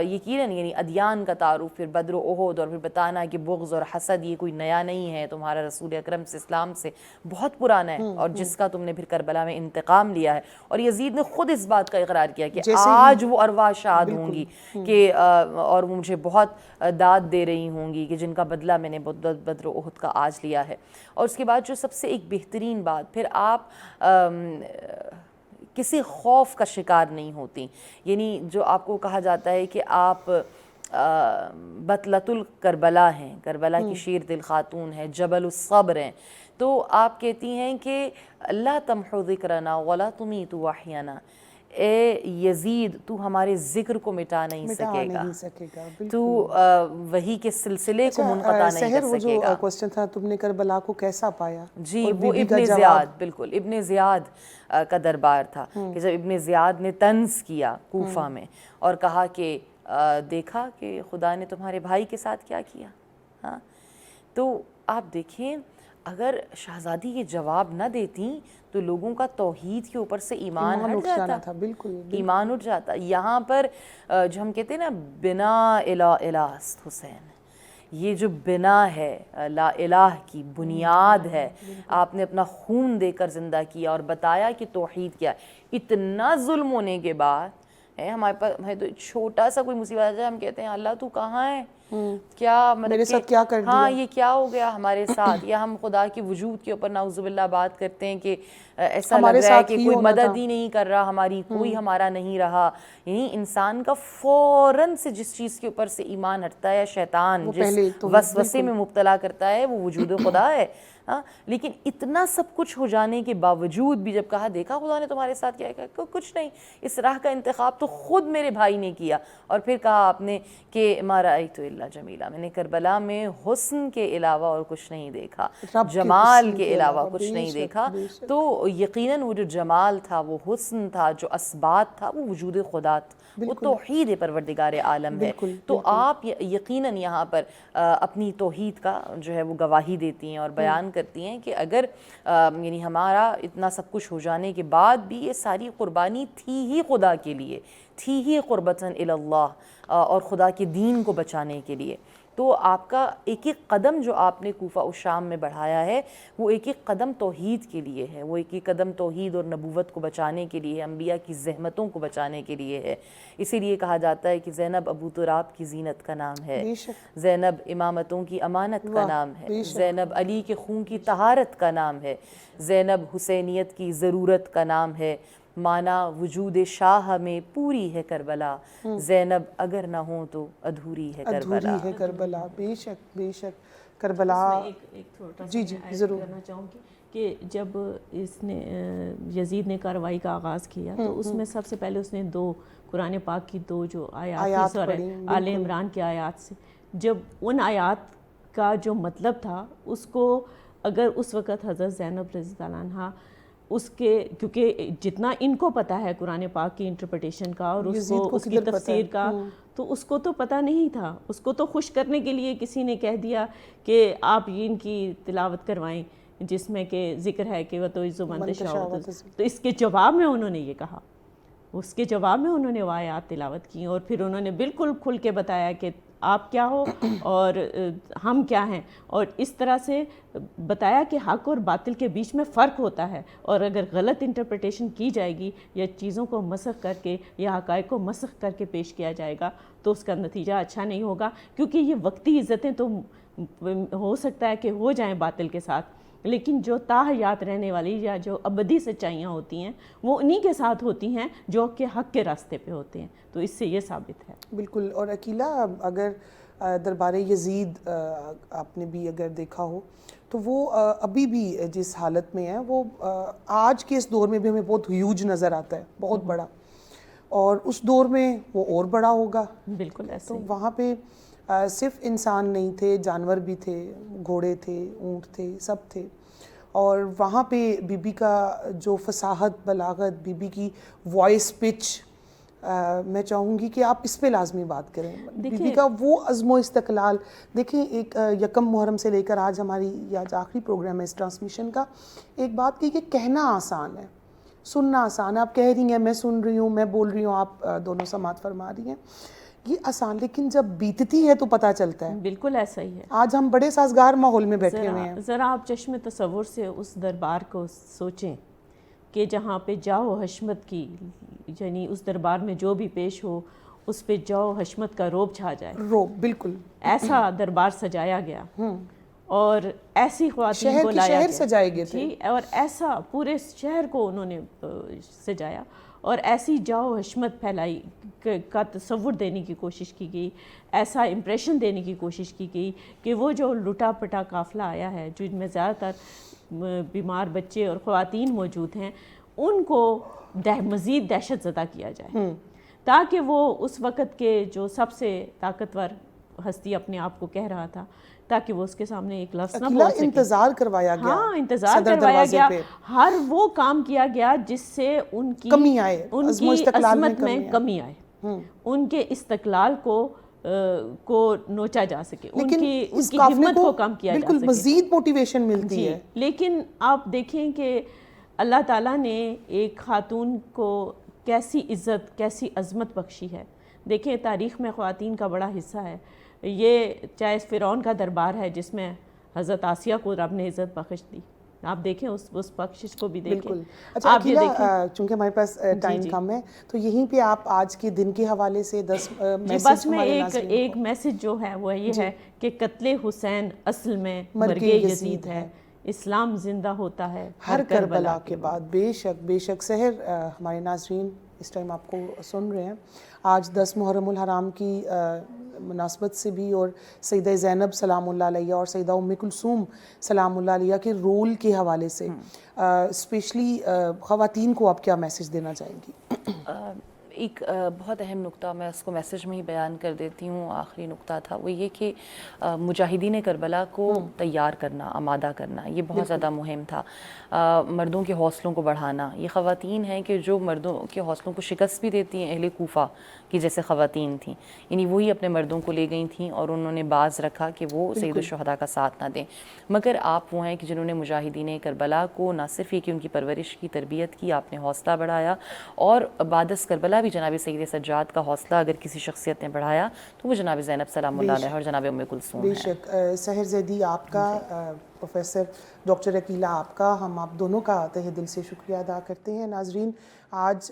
یقیناً یعنی ادیان کا تعارف، پھر بدر و احد، اور پھر بتانا کہ بغض اور حسد یہ کوئی نیا نہیں ہے، تمہارا رسول اکرم سے اسلام سے بہت پرانا ہے اور جس کا تم نے پھر کربلا میں انتقام لیا ہے. اور یزید نے خود اس بات کا اقرار کیا کہ آج وہ ارواح شاد ہوں گی کہ اور وہ مجھے بہت داد دے رہی ہوں گی کہ جن کا بدلہ میں نے بدر و احد کا آج لیا ہے. اور اس کے بعد جو سب سے ایک بہترین بات، پھر آپ کسی خوف کا شکار نہیں ہوتی. یعنی جو آپ کو کہا جاتا ہے کہ آپ بطلۃ الکربلا ہیں، کربلا کی شیر دل خاتون ہے، جبل الصبر ہیں. تو آپ کہتی ہیں کہ لا تمحو ذکرنا ولا تمیت وحینا، اے یزید تو ہمارے ذکر کو مٹا نہیں سکے گا، تو وحی کے سلسلے کو منقطع نہیں کر سکے گا. وہ جو کوسچن تھا تم نے کربلا کو کیسا پایا؟ جی وہ ابن زیاد، بالکل ابن زیاد کا دربار تھا کہ جب ابن زیاد نے طنز کیا کوفہ میں اور کہا کہ دیکھا کہ خدا نے تمہارے بھائی کے ساتھ کیا کیا. ہاں تو آپ دیکھیں اگر شہزادی یہ جواب نہ دیتی تو لوگوں کا توحید کے اوپر سے ایمان ہٹ جاتا تھا. بالکل ایمان اٹھ جاتا. یہاں پر جو ہم کہتے ہیں نا بنا الہ است حسین, یہ جو بنا ہے لا الہ کی بنیاد ہے, آپ نے اپنا خون دے کر زندہ کیا اور بتایا کہ توحید کیا ہے. اتنا ظلم ہونے کے بعد ہمارے پاس ہمیں تو چھوٹا سا کوئی مصیبت آ جائے ہم کہتے ہیں اللہ تو کہاں ہے, کیا میرے ساتھ کیا کر دیا, ہاں یہ کیا ہو گیا ہمارے ساتھ, یا ہم خدا کے وجود کے اوپر نعوذ باللہ بات کرتے ہیں کہ ایسا لگ رہا ہے کہ کوئی مدد ہی نہیں کر رہا ہماری, کوئی ہمارا نہیں رہا. یعنی انسان کا فوراً سے جس چیز کے اوپر سے ایمان ہٹتا ہے, شیطان جس وسوسے میں مبتلا کرتا ہے, وہ وجود خدا ہے. لیکن اتنا سب کچھ ہو جانے کے باوجود بھی جب کہا دیکھا خدا نے تمہارے ساتھ کیا ہے, کچھ نہیں, اس راہ کا انتخاب تو خود میرے بھائی نے کیا. اور پھر کہا آپ نے کہ ما رأیت الا جمیلا, میں نے کربلا میں حسن کے علاوہ اور کچھ نہیں دیکھا, جمال کے علاوہ کچھ نہیں دیکھا. تو یقیناً وہ جو جمال تھا, وہ حسن تھا, جو اسبات تھا, وہ وجود خدا تھا, وہ توحید پروردگار عالم ہے. تو آپ یقیناً یہاں پر اپنی توحید کا جو ہے وہ گواہی دیتی ہیں اور بیان کرتی ہیں کہ اگر یعنی ہمارا اتنا سب کچھ ہو جانے کے بعد بھی یہ ساری قربانی تھی ہی خدا کے لیے, تھی ہی قربتاً الی اللہ اور خدا کے دین کو بچانے کے لیے. تو آپ کا ایک ایک قدم جو آپ نے کوفہ و شام میں بڑھایا ہے وہ ایک ایک قدم توحید کے لیے ہے, وہ ایک ایک قدم توحید اور نبوت کو بچانے کے لیے, انبیاء کی زحمتوں کو بچانے کے لیے ہے. اسی لیے کہا جاتا ہے کہ زینب ابو تراب کی زینت کا نام ہے, زینب امامتوں کی امانت کا نام ہے, زینب علی کے خون کی طہارت کا نام ہے, زینب حسینیت کی ضرورت کا نام ہے, مانا وجود شاہ میں پوری ہے کربلا, زینب اگر نہ ہوں تو ادھوری ہے کربلا. بے شک بے شک کربلا. ایک چھوٹا جی ضرور کرنا چاہوں گی کہ جب اس نے یزید نے کارروائی کا آغاز کیا تو اس میں سب سے پہلے اس نے 2 قرآن پاک کی 2 جو آیات آل عمران کی آیات سے, جب ان آیات کا جو مطلب تھا اس کو اگر اس وقت حضرت زینب رضی اللہ عنہا اس کے, کیونکہ جتنا ان کو پتہ ہے قرآن پاک کی انٹرپریٹیشن کا اور اس کو اس کی تفسیر کا, تو اس کو تو پتہ نہیں تھا. اس کو تو خوش کرنے کے لیے کسی نے کہہ دیا کہ آپ ان کی تلاوت کروائیں جس میں کہ ذکر ہے کہ وَتُعِزُّ مَن تَشَاءُ, تو اس کے جواب میں انہوں نے یہ کہا, اس کے جواب میں انہوں نے وہ آیات تلاوت کی اور پھر انہوں نے بالکل کھل کے بتایا کہ آپ کیا ہو اور ہم کیا ہیں, اور اس طرح سے بتایا کہ حق اور باطل کے بیچ میں فرق ہوتا ہے, اور اگر غلط انٹرپریٹیشن کی جائے گی یا چیزوں کو مسخ کر کے یا حقائق کو مسخ کر کے پیش کیا جائے گا تو اس کا نتیجہ اچھا نہیں ہوگا. کیونکہ یہ وقتی عزتیں تو ہو سکتا ہے کہ ہو جائیں باطل کے ساتھ, لیکن جو تاحیات رہنے والی یا جو ابدی سچائیاں ہوتی ہیں وہ انہی کے ساتھ ہوتی ہیں جو کہ حق کے راستے پہ ہوتے ہیں. تو اس سے یہ ثابت ہے. بالکل. اور عقیلہ اگر دربار یزید آپ نے بھی اگر دیکھا ہو تو وہ ابھی بھی جس حالت میں ہے وہ آج کے اس دور میں بھی ہمیں بہت ہیوج نظر آتا ہے, بہت بڑا, اور اس دور میں وہ اور بڑا ہوگا. بالکل ایسے. تو وہاں پہ صرف انسان نہیں تھے, جانور بھی تھے, گھوڑے تھے, اونٹ تھے, سب تھے. اور وہاں پہ بی بی کا جو فصاحت, بلاغت, بی بی کی وائس پچ, میں چاہوں گی کہ آپ اس پہ لازمی بات کریں. بی بی کا وہ عزم و استقلال دیکھیں. ایک 1 محرم سے لے کر آج ہماری یہ آج آخری پروگرام ہے اس ٹرانسمیشن کا, ایک بات کی کہ کہنا آسان ہے, سننا آسان ہے. آپ کہہ رہی ہیں, میں سن رہی ہوں, میں بول رہی ہوں, آپ دونوں سماعت فرما رہی ہیں, یہ آسان, لیکن جب بیتتی ہے تو پتہ چلتا ہے. بالکل ایسا ہی ہے. آج ہم بڑے سازگار ماحول میں بیٹھے ہوئے ہیں. ذرا آپ چشم تصور سے اس دربار کو سوچیں کہ جہاں پہ جاؤ حشمت کی, یعنی اس دربار میں جو بھی پیش ہو اس پہ جاؤ حشمت کا روب چھا جائے. روب, بالکل. ایسا دربار سجایا گیا اور ایسی خواتین کو لایا گیا, شہر سجائے گئے تھے, اور ایسا پورے شہر کو انہوں نے سجایا اور ایسی جاؤ حشمت پھیلائی کا تصور دینے کی کوشش کی گئی, ایسا امپریشن دینے کی کوشش کی گئی کہ وہ جو لٹا پٹا قافلہ آیا ہے جن میں زیادہ تر بیمار بچے اور خواتین موجود ہیں, ان کو مزید دہشت زدہ کیا جائے تاکہ وہ اس وقت کے جو سب سے طاقتور ہستی اپنے آپ کو کہہ رہا تھا تاکہ وہ اس کے سامنے ایک لفظ نہ بول سکے. انتظار کروایا گیا. ہاں, انتظار کروایا گیا. ہر وہ کام کیا گیا جس سے ان کی کمی آئے, ان کی عظمت میں کمی آئے, ان کے استقلال کو کو نوچا جا سکے، ان لیکن کی اس کی قافلے ہمت کو کم کیا جا بالکل سکے. مزید موٹیویشن ملتی جی ہے. لیکن آپ دیکھیں کہ اللہ تعالیٰ نے ایک خاتون کو کیسی عزت، کیسی عظمت بخشی ہے. دیکھیں تاریخ میں خواتین کا بڑا حصہ ہے. یہ چاہے فرعون کا دربار ہے جس میں حضرت آسیہ کو رب نے عزت بخش دی، آپ دیکھیں اس بخشش کو بھی دیکھیں. بالکل. اچھا آپ یہ عقیلہ، دیکھیں چونکہ ہمارے پاس ٹائم کم ہے تو یہیں پہ آپ آج کے دن کے حوالے سے 10 جی میسج بس میں ہمارے ناظرین ایک کو. میسج جو ہے وہ یہ ہے کہ قتل حسین اصل میں مرگ مرگ یزید یزید ہے، اسلام زندہ ہوتا ہے ہر کربلا کے بعد. بے شک بے شک. سحر ہمارے ناظرین اس ٹائم آپ کو سن رہے ہیں، آج 10 محرم الحرام کی مناسبت سے بھی اور سیدہ زینب سلام اللہ علیہ اور سیدہ ام کلثوم سلام اللہ علیہ کے رول کے حوالے سے اسپیشلی خواتین کو آپ کیا میسج دینا چاہیں گی؟ ایک بہت اہم نقطہ میں اس کو میسج میں ہی بیان کر دیتی ہوں، آخری نقطہ تھا وہ یہ کہ مجاہدین کربلا کو تیار کرنا، آمادہ کرنا، یہ بہت زیادہ مہم تھا. مردوں کے حوصلوں کو بڑھانا، یہ خواتین ہیں کہ جو مردوں کے حوصلوں کو شکست بھی دیتی ہیں. اہل کوفہ کی جیسے خواتین تھیں، یعنی وہی اپنے مردوں کو لے گئی تھیں اور انہوں نے باز رکھا کہ وہ سید الشہداء کا ساتھ نہ دیں. مگر آپ وہ ہیں کہ جنہوں نے مجاہدین کربلا کو نہ صرف یہ کہ ان کی پرورش کی، تربیت کی، آپ نے حوصلہ بڑھایا، اور بعد کربلا بھی جناب سید سجاد کا حوصلہ اگر کسی شخصیت نے بڑھایا تو وہ جناب زینب سلام اللہ علیہ اور جناب ام کلثوم بے ہیں. شک. سحر زیدی آپ کا، پروفیسر ڈاکٹر عقیلہ آپ کا، ہم آپ دونوں کا تہہ دل سے شکریہ ادا کرتے ہیں. ناظرین، آج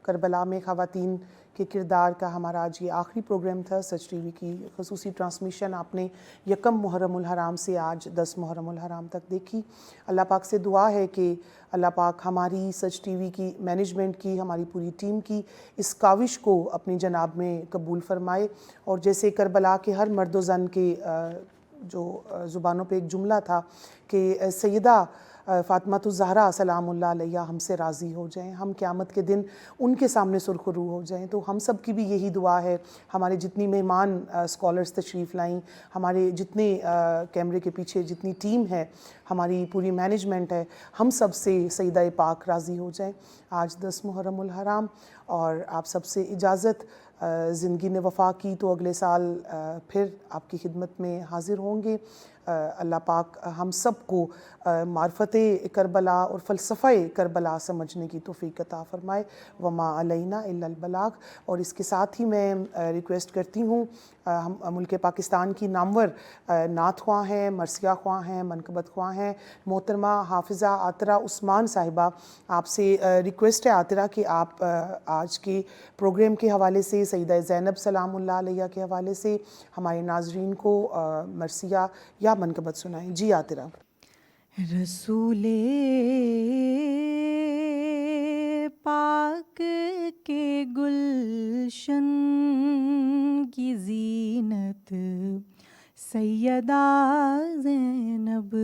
کربلا میں خواتین کے کردار کا ہمارا آج یہ آخری پروگرام تھا. سچ ٹی وی کی خصوصی ٹرانسمیشن آپ نے 1 محرم الحرام سے آج 10 محرم الحرام تک دیکھی. اللہ پاک سے دعا ہے کہ اللہ پاک ہماری سچ ٹی وی کی مینجمنٹ کی، ہماری پوری ٹیم کی اس کاوش کو اپنی جناب میں قبول فرمائے. اور جیسے کربلا کے ہر مرد و زن کے جو زبانوں پہ ایک جملہ تھا کہ سیدہ فاطمۃ الزہرا سلام اللہ علیہ ہم سے راضی ہو جائیں، ہم قیامت کے دن ان کے سامنے سرخرو ہو جائیں. تو ہم سب کی بھی یہی دعا ہے. ہمارے جتنی مہمان اسکالرز تشریف لائیں، ہمارے جتنے کیمرے کے پیچھے جتنی ٹیم ہے، ہماری پوری مینجمنٹ ہے، ہم سب سے سیدہ پاک راضی ہو جائیں. آج 10 محرم الحرام اور آپ سب سے اجازت. زندگی نے وفا کی تو اگلے سال پھر آپ کی خدمت میں حاضر ہوں گے. اللہ پاک ہم سب کو معرفت کربلا اور فلسفہ کربلا سمجھنے کی توفیق عطا فرمائے. وما علینا الا البلاغ. اور اس کے ساتھ ہی میں ریکویسٹ کرتی ہوں، ہم ملک پاکستان کی نامور نعت خواں ہیں، مرثیہ خواں ہیں، منقبت خواں ہیں محترمہ حافظہ عاطرہ عثمان صاحبہ. آپ سے ریکویسٹ ہے عاطرہ کہ آپ آج کے پروگرام کے حوالے سے سیدہ زینب سلام اللہ علیہ کے حوالے سے ہمارے ناظرین کو مرثیہ یا منقبت سنائیں. جی عاطرہ. رسول پاک کے گلشن کی زینت سیدہ زینب،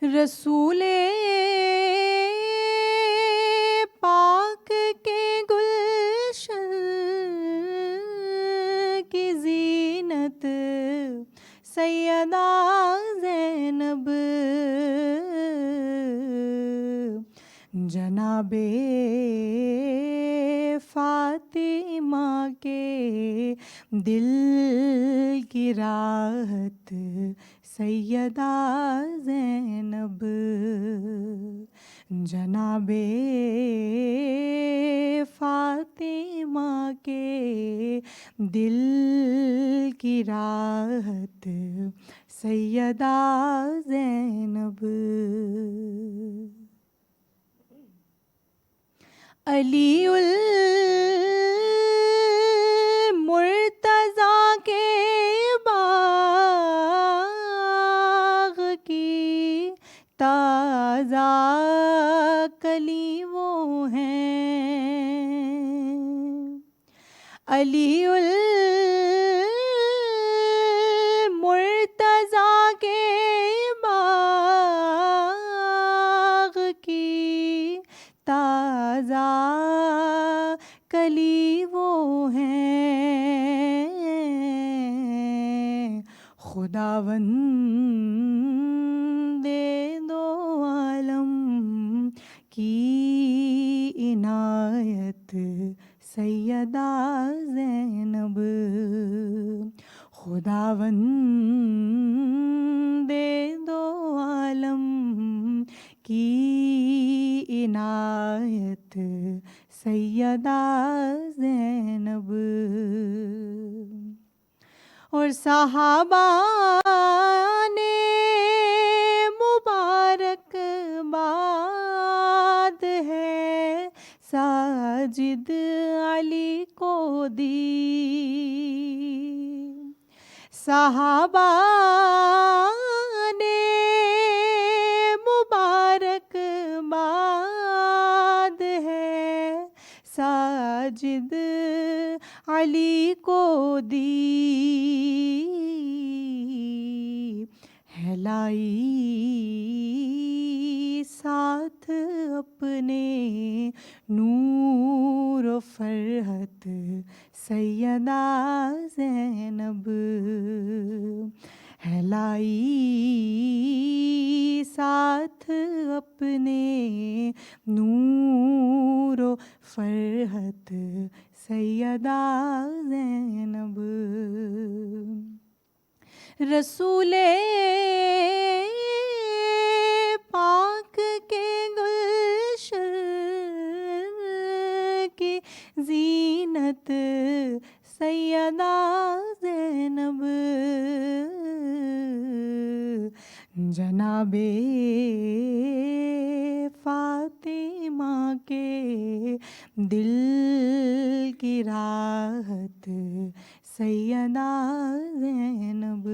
رسول پاک کے گلشن کی زینت سیدہ زینب، جناب فاطمہ کے دل کی راحت سیدہ زینب، جناب فاطمہ کے دل کی راحت سیدہ زینب. علی المرتضیٰ کے باغ کی تازہ کلی وہ ہیں، علی المرتضیٰ کے باغ کی تازہ کلی وہ ہیں، خداوند دو عالم کی عنایت سیدہ زینب خداوند دو عالم کی عنایت سیدہ زینب اور صحابہ نے مبارک باد ہے ساجد علی کو دی صحابہ نے مبارک باد ہے ساجد علی کو دی ہلائی ساتھ اپنے نور و فرحت سیدہ زینب ہلائی ساتھ اپنے نور و فرحت سیدہ زینب رسول پاک کے گلشن کی زینت سیدہ زینب جناب فاطمہ کے دل کی راحت سیدہ زینب